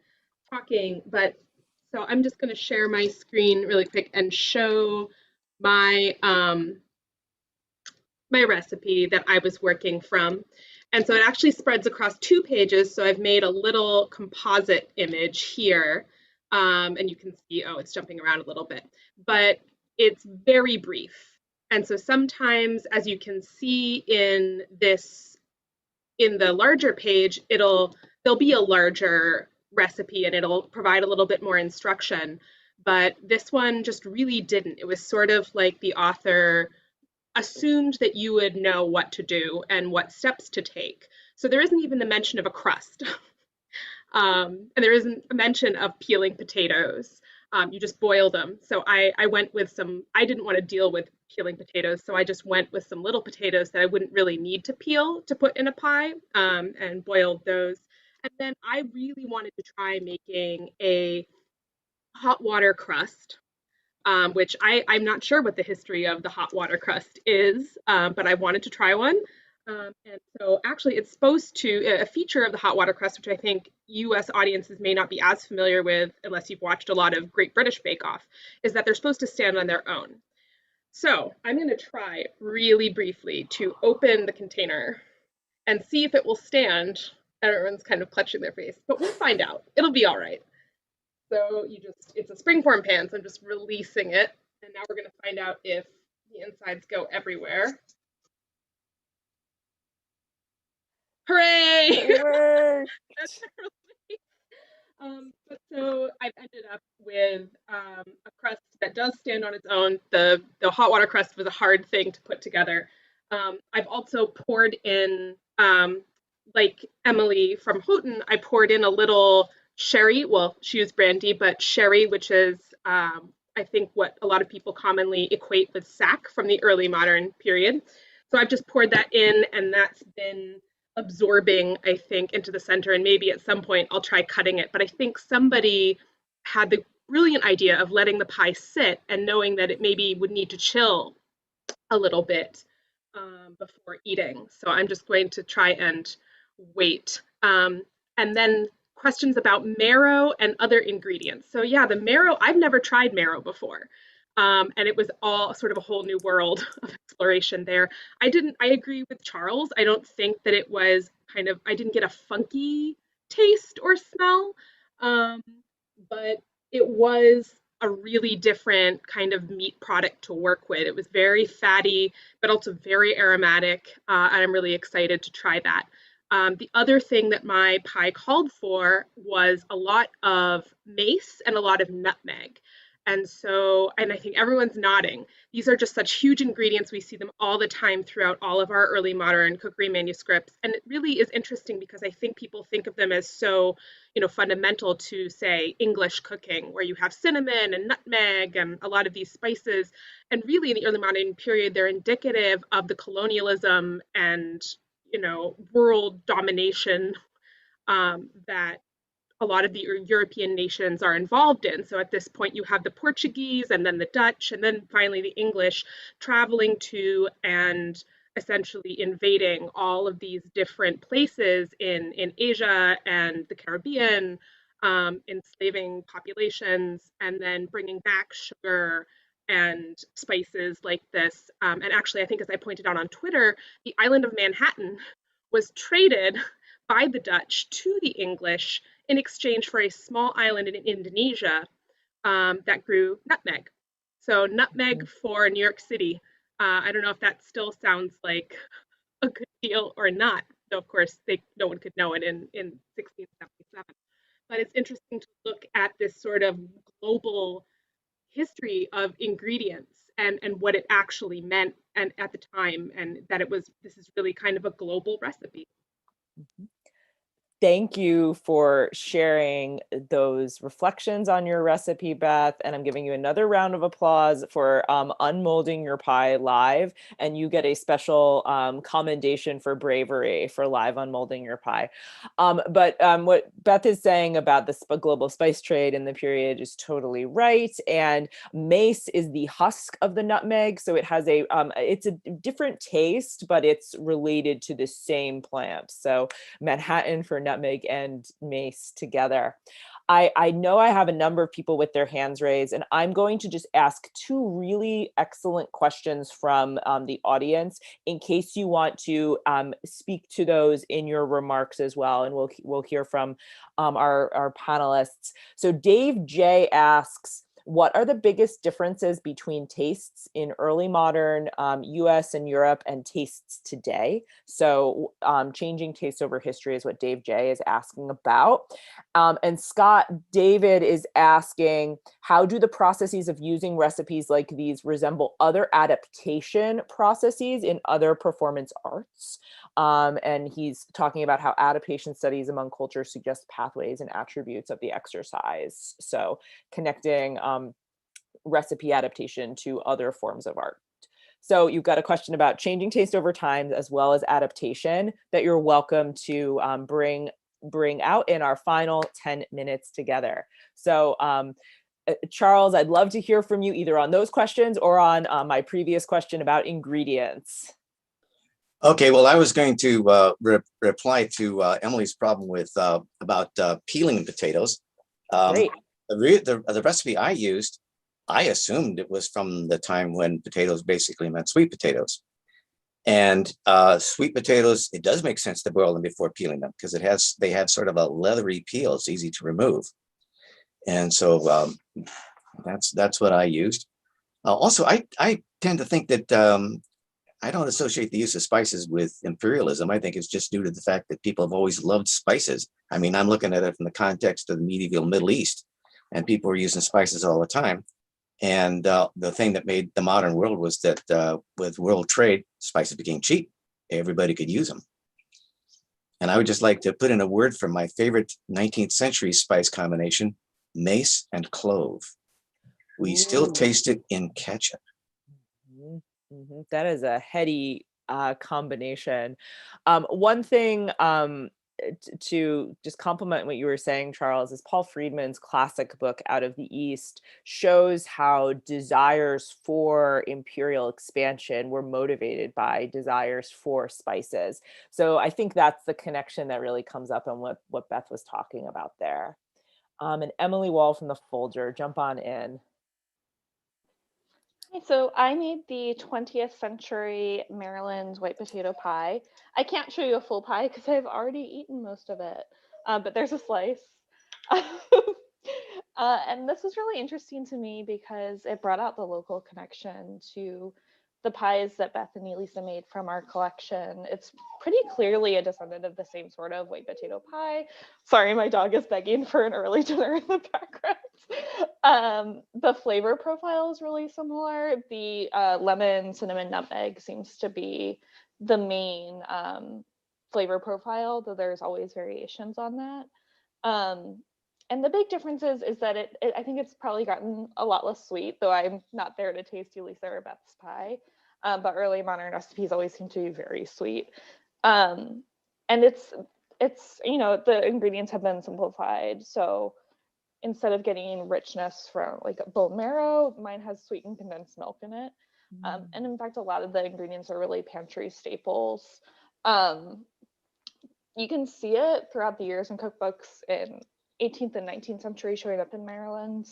talking, but so I'm just going to share my screen really quick and show my my recipe that I was working from. And so it actually spreads across 2 pages. So I've made a little composite image here. And you can see, oh, it's jumping around a little bit, but it's very brief. And so sometimes, as you can see in the larger page, there'll be a larger recipe and it'll provide a little bit more instruction. But this one just really didn't. It was sort of like the author assumed that you would know what to do and what steps to take. So there isn't even the mention of a crust. And there isn't a mention of peeling potatoes. You just boil them. So I went with I didn't want to deal with peeling potatoes, so I just went with some little potatoes that I wouldn't really need to peel to put in a pie, and boiled those. And then I really wanted to try making a hot water crust, which I'm not sure what the history of the hot water crust is, but I wanted to try one. And so actually it's supposed to, a feature of the hot water crust, which I think US audiences may not be as familiar with unless you've watched a lot of Great British Bake Off, is that they're supposed to stand on their own. So I'm going to try really briefly to open the container and see if it will stand. Everyone's kind of clutching their face, but we'll find out. It'll be all right. So it's a springform pan, so I'm just releasing it. And now we're going to find out if the insides go everywhere. Hooray! Hooray! But so I've ended up with a crust that does stand on its own. The hot water crust was a hard thing to put together. I've also poured in, like Emily from Houghton, I poured in a little sherry. Well, she used brandy, but sherry, which is I think what a lot of people commonly equate with sack from the early modern period. So I've just poured that in, and that's been absorbing, I think, into the center. And maybe at some point I'll try cutting it. But I think somebody had the brilliant idea of letting the pie sit and knowing that it maybe would need to chill a little bit before eating. So I'm just going to try and wait. And then questions about marrow and other ingredients. So yeah, the marrow, I've never tried marrow before. And it was all sort of a whole new world of exploration there. I agree with Charles. I don't think that it was I didn't get a funky taste or smell, but it was a really different kind of meat product to work with. It was very fatty, but also very aromatic, and I'm really excited to try that. The other thing that my pie called for was a lot of mace and a lot of nutmeg. And I think everyone's nodding. These are just such huge ingredients. We see them all the time throughout all of our early modern cookery manuscripts. And it really is interesting because I think people think of them as so, fundamental to, say, English cooking, where you have cinnamon and nutmeg and a lot of these spices. And really in the early modern period, they're indicative of the colonialism and, world domination that a lot of the European nations are involved in. So at this point, you have the Portuguese and then the Dutch and then finally the English traveling to and essentially invading all of these different places in Asia and the Caribbean, enslaving populations, and then bringing back sugar and spices like this. And actually, I think as I pointed out on Twitter, the island of Manhattan was traded by the Dutch to the English in exchange for a small island in Indonesia that grew nutmeg. So nutmeg for New York City. I don't know if that still sounds like a good deal or not. Though of course no one could know it in 1677. But it's interesting to look at this sort of global history of ingredients and what it actually meant and at the time, and that this is really kind of a global recipe. Mm-hmm. Thank you for sharing those reflections on your recipe, Beth. And I'm giving you another round of applause for unmolding your pie live. And you get a special commendation for bravery for live unmolding your pie. But what Beth is saying about the global spice trade in the period is totally right. And mace is the husk of the nutmeg. So it has it's a different taste, but it's related to the same plant. So Manhattan for nutmeg and mace together. I know I have a number of people with their hands raised, and I'm going to just ask two really excellent questions from the audience in case you want to speak to those in your remarks as well. And we'll hear from our panelists. So Dave J asks, what are the biggest differences between tastes in early modern US and Europe and tastes today? So changing tastes over history is what Dave J is asking about. And Scott David is asking, how do the processes of using recipes like these resemble other adaptation processes in other performance arts? And he's talking about how adaptation studies among cultures suggest pathways and attributes of the exercise. So connecting recipe adaptation to other forms of art. So you've got a question about changing taste over time as well as adaptation that you're welcome to bring out in our final 10 minutes together. So Charles, I'd love to hear from you either on those questions or on my previous question about ingredients. Okay, well, I was going to reply to Emily's problem with about peeling potatoes. Great. The recipe I used, I assumed it was from the time when potatoes basically meant sweet potatoes. And sweet potatoes, it does make sense to boil them before peeling them because they have sort of a leathery peel. It's easy to remove. And so that's what I used. Also, I tend to think that I don't associate the use of spices with imperialism. I think it's just due to the fact that people have always loved spices. I mean, I'm looking at it from the context of the medieval Middle East, and people were using spices all the time. And the thing that made the modern world was that with world trade, spices became cheap. Everybody could use them. And I would just like to put in a word for my favorite 19th century spice combination, mace and clove. We still taste it in ketchup. That is a heady combination. One thing to just complement what you were saying, Charles, is Paul Friedman's classic book, Out of the East, shows how desires for imperial expansion were motivated by desires for spices. So I think that's the connection that really comes up in what Beth was talking about there. And Emily Wall from the Folger, jump on in. So I made the 20th century Maryland white potato pie. I can't show you a full pie because I've already eaten most of it, but there's a slice. And this was really interesting to me because it brought out the local connection to the pies that Beth and Elisa made from our collection. It's pretty clearly a descendant of the same sort of white potato pie. Sorry, my dog is begging for an early dinner in the background. The flavor profile is really similar. The lemon, cinnamon, nutmeg seems to be the main flavor profile, though there's always variations on that. And the big difference is that I think it's probably gotten a lot less sweet, though I'm not there to taste Elisa or Beth's pie. But early modern recipes always seem to be very sweet. And it's the ingredients have been simplified. So instead of getting richness from like bone marrow, mine has sweetened condensed milk in it. And in fact, a lot of the ingredients are really pantry staples. You can see it throughout the years in cookbooks in 18th and 19th century showing up in Maryland.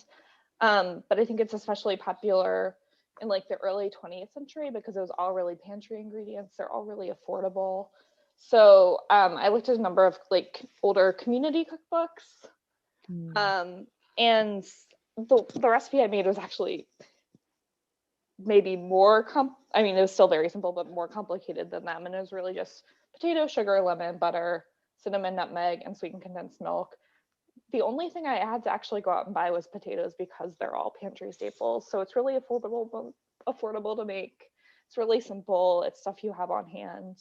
But I think it's especially popular in like the early 20th century because it was all really pantry ingredients. They're all really affordable. So I looked at a number of like older community cookbooks. And the recipe I made was actually maybe more, it was still very simple, but more complicated than them. And it was really just potato, sugar, lemon, butter, cinnamon, nutmeg, and sweetened condensed milk. The only thing I had to actually go out and buy was potatoes because they're all pantry staples. So it's really affordable to make. It's really simple. It's stuff you have on hand.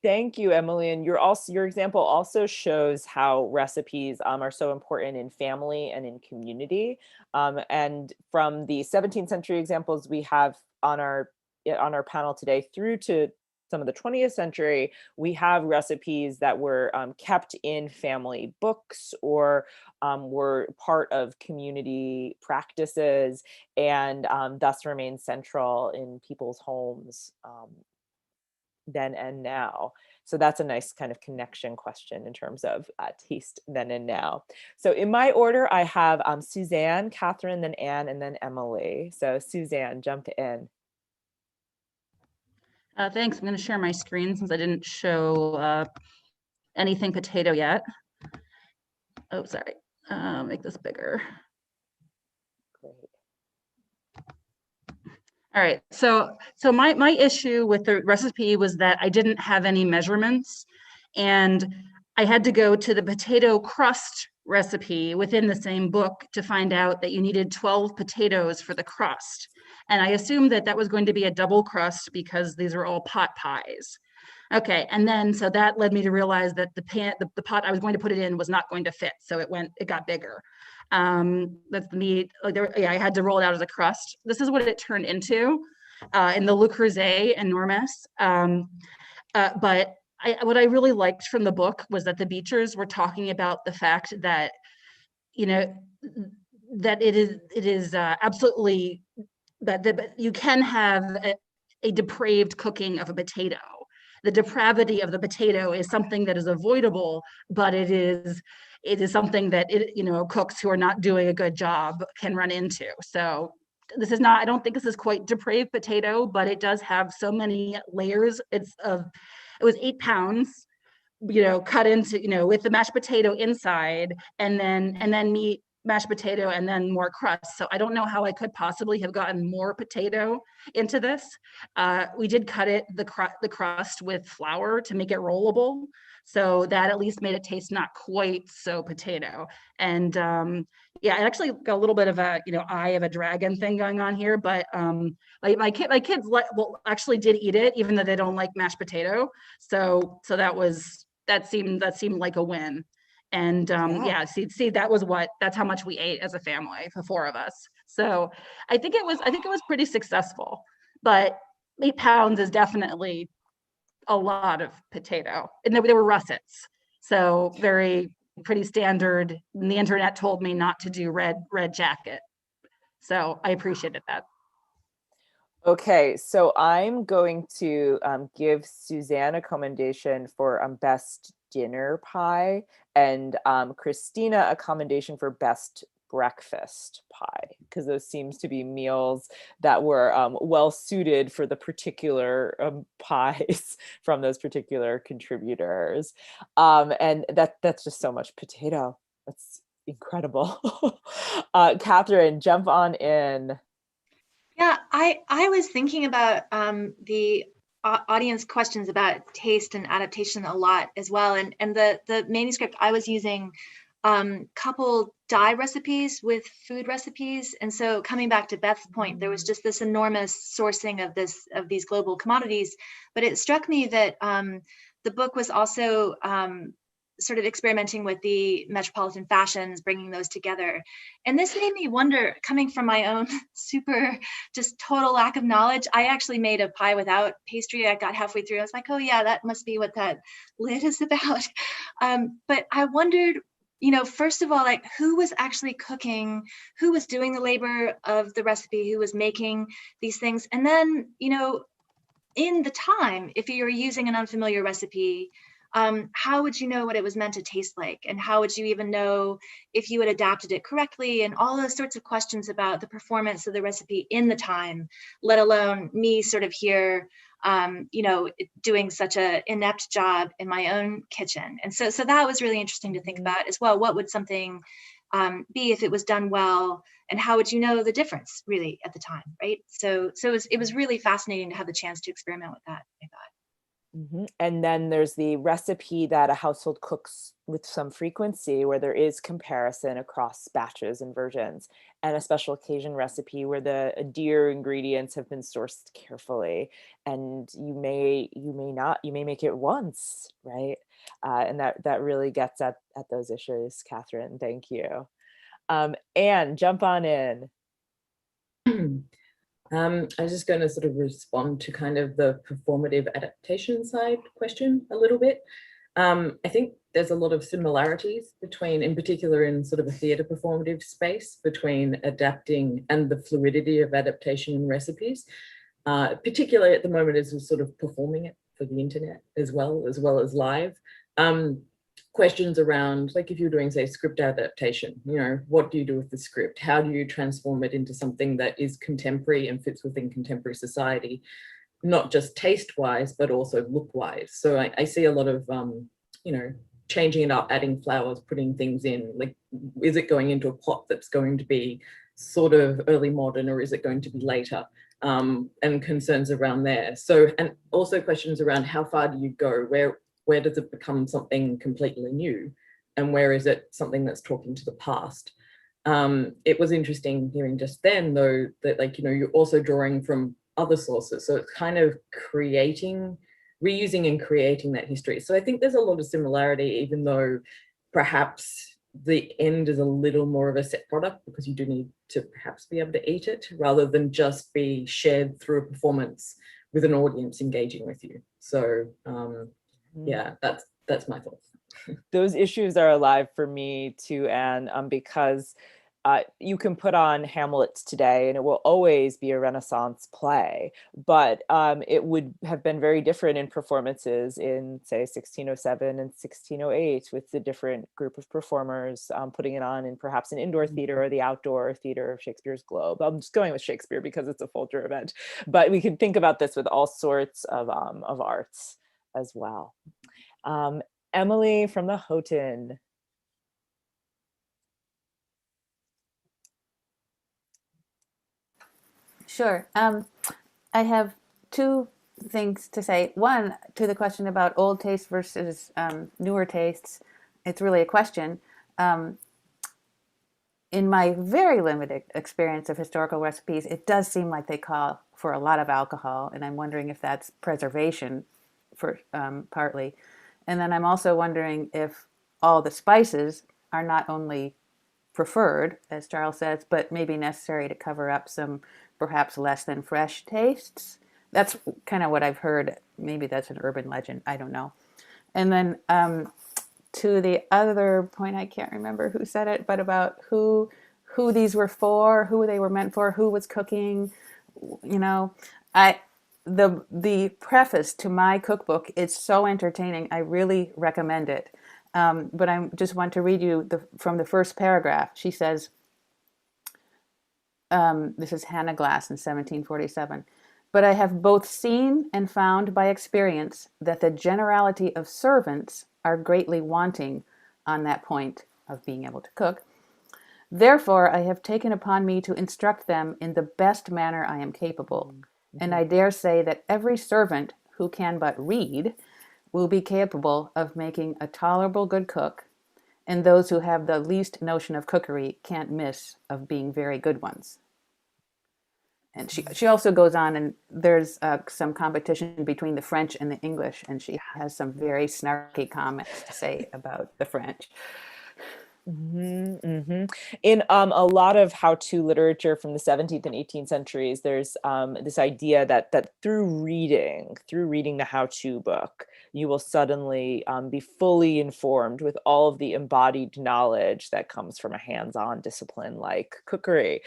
Thank you, Emily. And your example also shows how recipes are so important in family and in community. And from the 17th century examples we have on our panel today through to some of the 20th century, we have recipes that were kept in family books or were part of community practices and thus remain central in people's homes then and now. So that's a nice kind of connection question in terms of taste then and now. So in my order, I have Suzanne, Catherine, then Anne, and then Emily. So Suzanne, jump in. Thanks. I'm going to share my screen since I didn't show anything potato yet. Oh, sorry. Make this bigger. Great. All right. So my issue with the recipe was that I didn't have any measurements, and I had to go to the potato crust recipe within the same book to find out that you needed 12 potatoes for the crust. And I assumed that was going to be a double crust because these are all pot pies. Okay, and then so that led me to realize that the pot I was going to put it in was not going to fit, so it got bigger. That's the meat. I had to roll it out as a crust. This is what it turned into in the Le Creuset enormous. But what I really liked from the book was that the Beechers were talking about the fact that that it is absolutely that you can have a depraved cooking of a potato. The depravity of the potato is something that is avoidable, but it is something that cooks who are not doing a good job can run into. So this is not, I don't think this is quite depraved potato, but it does have so many layers. It was 8 pounds, cut into, with the mashed potato inside, and then meat mashed potato and then more crust. So I don't know how I could possibly have gotten more potato into this. We did cut it, the crust with flour to make it rollable. So that at least made it taste not quite so potato. And yeah, I actually got a little bit of a, eye of a dragon thing going on here, but like my kids actually did eat it, even though they don't like mashed potato. So that seemed like a win. And yeah, see, that's how much we ate as a family, the four of us. So I think it was pretty successful, but 8 pounds is definitely a lot of potato. And they were russets. So pretty standard. And the internet told me not to do red jacket. So I appreciated that. Okay, so I'm going to give Suzanne a commendation for best dinner pie, and Christina a commendation for best breakfast pie, because those seems to be meals that were well suited for the particular pies from those particular contributors. And that's just so much potato. That's incredible. Catherine, jump on in. Yeah, I was thinking about the audience questions about taste and adaptation a lot as well. And the manuscript I was using coupled dye recipes with food recipes. And so coming back to Beth's point, there was just this enormous sourcing of these global commodities. But it struck me that the book was also sort of experimenting with the metropolitan fashions, bringing those together. And this made me wonder, coming from my own super just total lack of knowledge, I actually made a pie without pastry. I got halfway through, I was like, oh yeah, that must be what that lid is about. But I wondered, first of all, like who was actually cooking, who was doing the labor of the recipe, who was making these things. And then, in the time, if you're using an unfamiliar recipe, how would you know what it was meant to taste like? And how would you even know if you had adapted it correctly? And all those sorts of questions about the performance of the recipe in the time, let alone me sort of here, doing such an inept job in my own kitchen. And so that was really interesting to think about as well. What would something be if it was done well? And how would you know the difference really at the time, right? So it was really fascinating to have the chance to experiment with that, I thought. Mm-hmm. And then there's the recipe that a household cooks with some frequency, where there is comparison across batches and versions, and a special occasion recipe where the dear ingredients have been sourced carefully, and you may make it once, right? And that really gets at those issues. Catherine, thank you. Anne, jump on in. I was just going to sort of respond to kind of the performative adaptation side question a little bit. I think there's a lot of similarities between, in particular in sort of a theatre performative space, between adapting and the fluidity of adaptation in recipes, particularly at the moment as we're sort of performing it for the internet as well as live. Questions around, like if you're doing, say, script adaptation, what do you do with the script? How do you transform it into something that is contemporary and fits within contemporary society, not just taste-wise, but also look-wise? So I see a lot of, changing it up, adding flowers, putting things in, like, is it going into a pot that's going to be sort of early modern, or is it going to be later? And concerns around there. So, and also questions around how far do you go? Where does it become something completely new? And where is it something that's talking to the past? It was interesting hearing just then, though, that you're also drawing from other sources. So it's kind of reusing and creating that history. So I think there's a lot of similarity, even though perhaps the end is a little more of a set product, because you do need to perhaps be able to eat it rather than just be shared through a performance with an audience engaging with you. So, yeah, that's my thoughts. Those issues are alive for me too, Anne, because you can put on Hamlet today and it will always be a Renaissance play, but it would have been very different in performances in, say, 1607 and 1608 with the different group of performers putting it on in perhaps an indoor theater or the outdoor theater of Shakespeare's Globe. I'm just going with Shakespeare because it's a Folger event, but we can think about this with all sorts of arts as well. Emily from the Houghton. Sure. I have two things to say. One, to the question about old tastes versus newer tastes, it's really a question. In my very limited experience of historical recipes, it does seem like they call for a lot of alcohol, and I'm wondering if that's preservation for partly. And then I'm also wondering if all the spices are not only preferred, as Charles says, but maybe necessary to cover up some perhaps less than fresh tastes. That's kind of what I've heard. Maybe that's an urban legend. I don't know. And then to the other point, I can't remember who said it, but about who these were for, who they were meant for, who was cooking. You know, the preface to my cookbook is so entertaining. I really recommend it. But I just want to read you from the first paragraph. She says, this is Hannah Glass in 1747. But I have both seen and found by experience that the generality of servants are greatly wanting on that point of being able to cook. Therefore, I have taken upon me to instruct them in the best manner I am capable. And I dare say that every servant who can but read will be capable of making a tolerable good cook, and those who have the least notion of cookery can't miss of being very good ones. And she also goes on, and there's some competition between the French and the English, and she has some very snarky comments to say about the French. In a lot of how-to literature from the 17th and 18th centuries, there's this idea that through reading the how-to book, you will suddenly be fully informed with all of the embodied knowledge that comes from a hands-on discipline like cookery.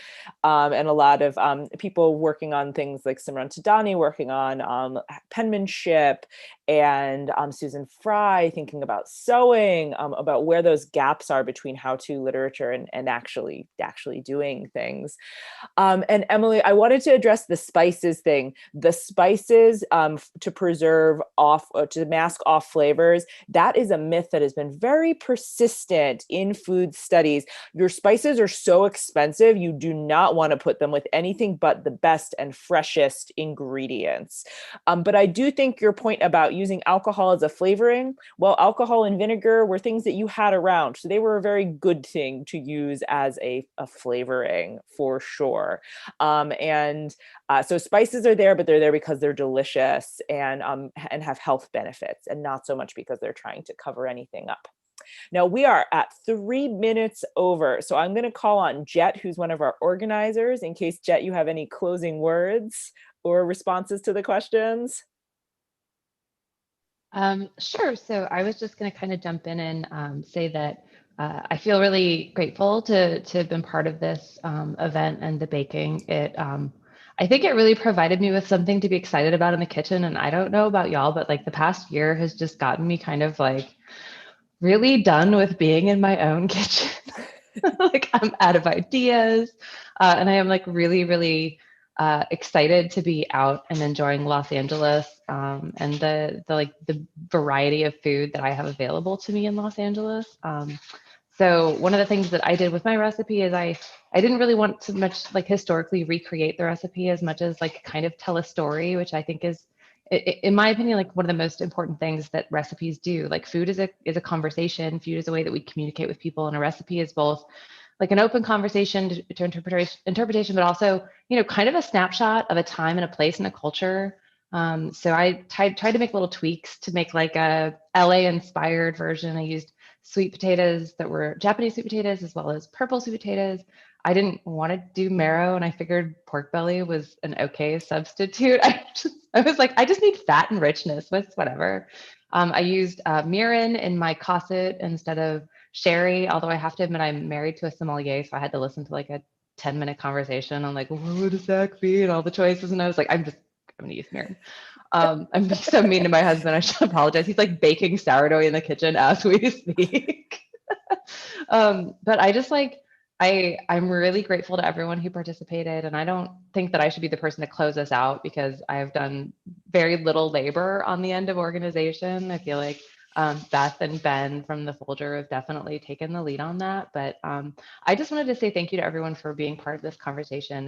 And a lot of people working on things like Simran Tadani working on penmanship, and Susan Fry thinking about sewing, about where those gaps are between how-to literature and actually doing things. And Emily, I wanted to address the spices thing. The spices to preserve to mask off flavors, that is a myth that has been very persistent in food studies. Your spices are so expensive, you do not want to put them with anything but the best and freshest ingredients. But I do think your point about using alcohol as a flavoring, well, alcohol and vinegar were things that you had around. So they were a very good thing to use as a flavoring for sure. So spices are there, but they're there because they're delicious and have health benefits, and not so much because they're trying to cover anything up. Now we are at 3 minutes over, so I'm going to call on Jet, who's one of our organizers, in case, Jet, you have any closing words or responses to the questions. Sure. So I was just going to kind of jump in and say that I feel really grateful to have been part of this event and the baking. I think it really provided me with something to be excited about in the kitchen. And I don't know about y'all, but like the past year has just gotten me kind of like really done with being in my own kitchen. Like I'm out of ideas, and I am like really, really excited to be out and enjoying Los Angeles and the variety of food that I have available to me in Los Angeles. So one of the things that I did with my recipe is I didn't really want to much like historically recreate the recipe as much as like kind of tell a story, which I think is, in my opinion, like one of the most important things that recipes do. Like food is a conversation. Food is a way that we communicate with people, and a recipe is both like an open conversation to interpretation, but also, you know, kind of a snapshot of a time and a place and a culture. So I tried to make little tweaks to make like a LA inspired version. I used sweet potatoes that were Japanese sweet potatoes as well as purple sweet potatoes. I didn't want to do marrow, and I figured pork belly was an okay substitute. I was like, I just need fat and richness with whatever. I used mirin in my cosset instead of sherry, although I have to admit I'm married to a sommelier, so I had to listen to like a 10-minute conversation on like, what would a sack be and all the choices. And I was like, I'm going to use mirin. I'm being so mean to my husband. I should apologize. He's like baking sourdough in the kitchen as we speak. But I just like, I'm really grateful to everyone who participated. And I don't think that I should be the person to close us out because I have done very little labor on the end of organization. I feel like Beth and Ben from the Folger have definitely taken the lead on that. But I just wanted to say thank you to everyone for being part of this conversation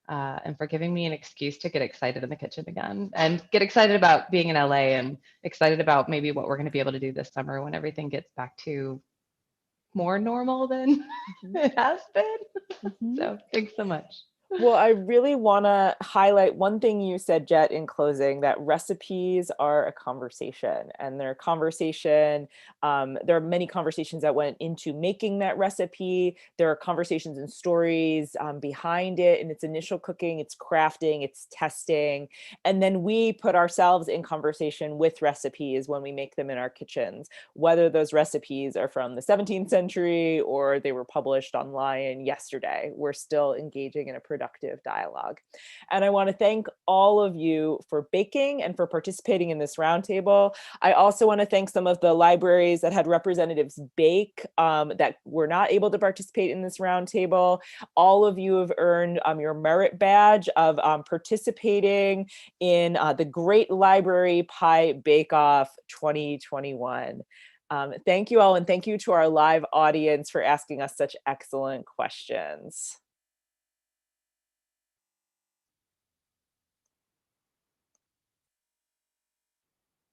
and for giving me an excuse to get excited in the kitchen again and get excited about being in LA and excited about maybe what we're going to be able to do this summer when everything gets back to more normal than it has been. So thanks so much. Well, I really want to highlight one thing you said, Jet, in closing, that recipes are a conversation, and they're a conversation. There are many conversations that went into making that recipe. There are conversations and stories behind it, in its initial cooking, its crafting, its testing. And then we put ourselves in conversation with recipes when we make them in our kitchens, whether those recipes are from the 17th century or they were published online yesterday. We're still engaging in a productive dialogue. And I want to thank all of you for baking and for participating in this roundtable. I also want to thank some of the libraries that had representatives bake that were not able to participate in this roundtable. All of you have earned your merit badge of participating in the Great Library Pie Bake Off 2021. Thank you all, and thank you to our live audience for asking us such excellent questions.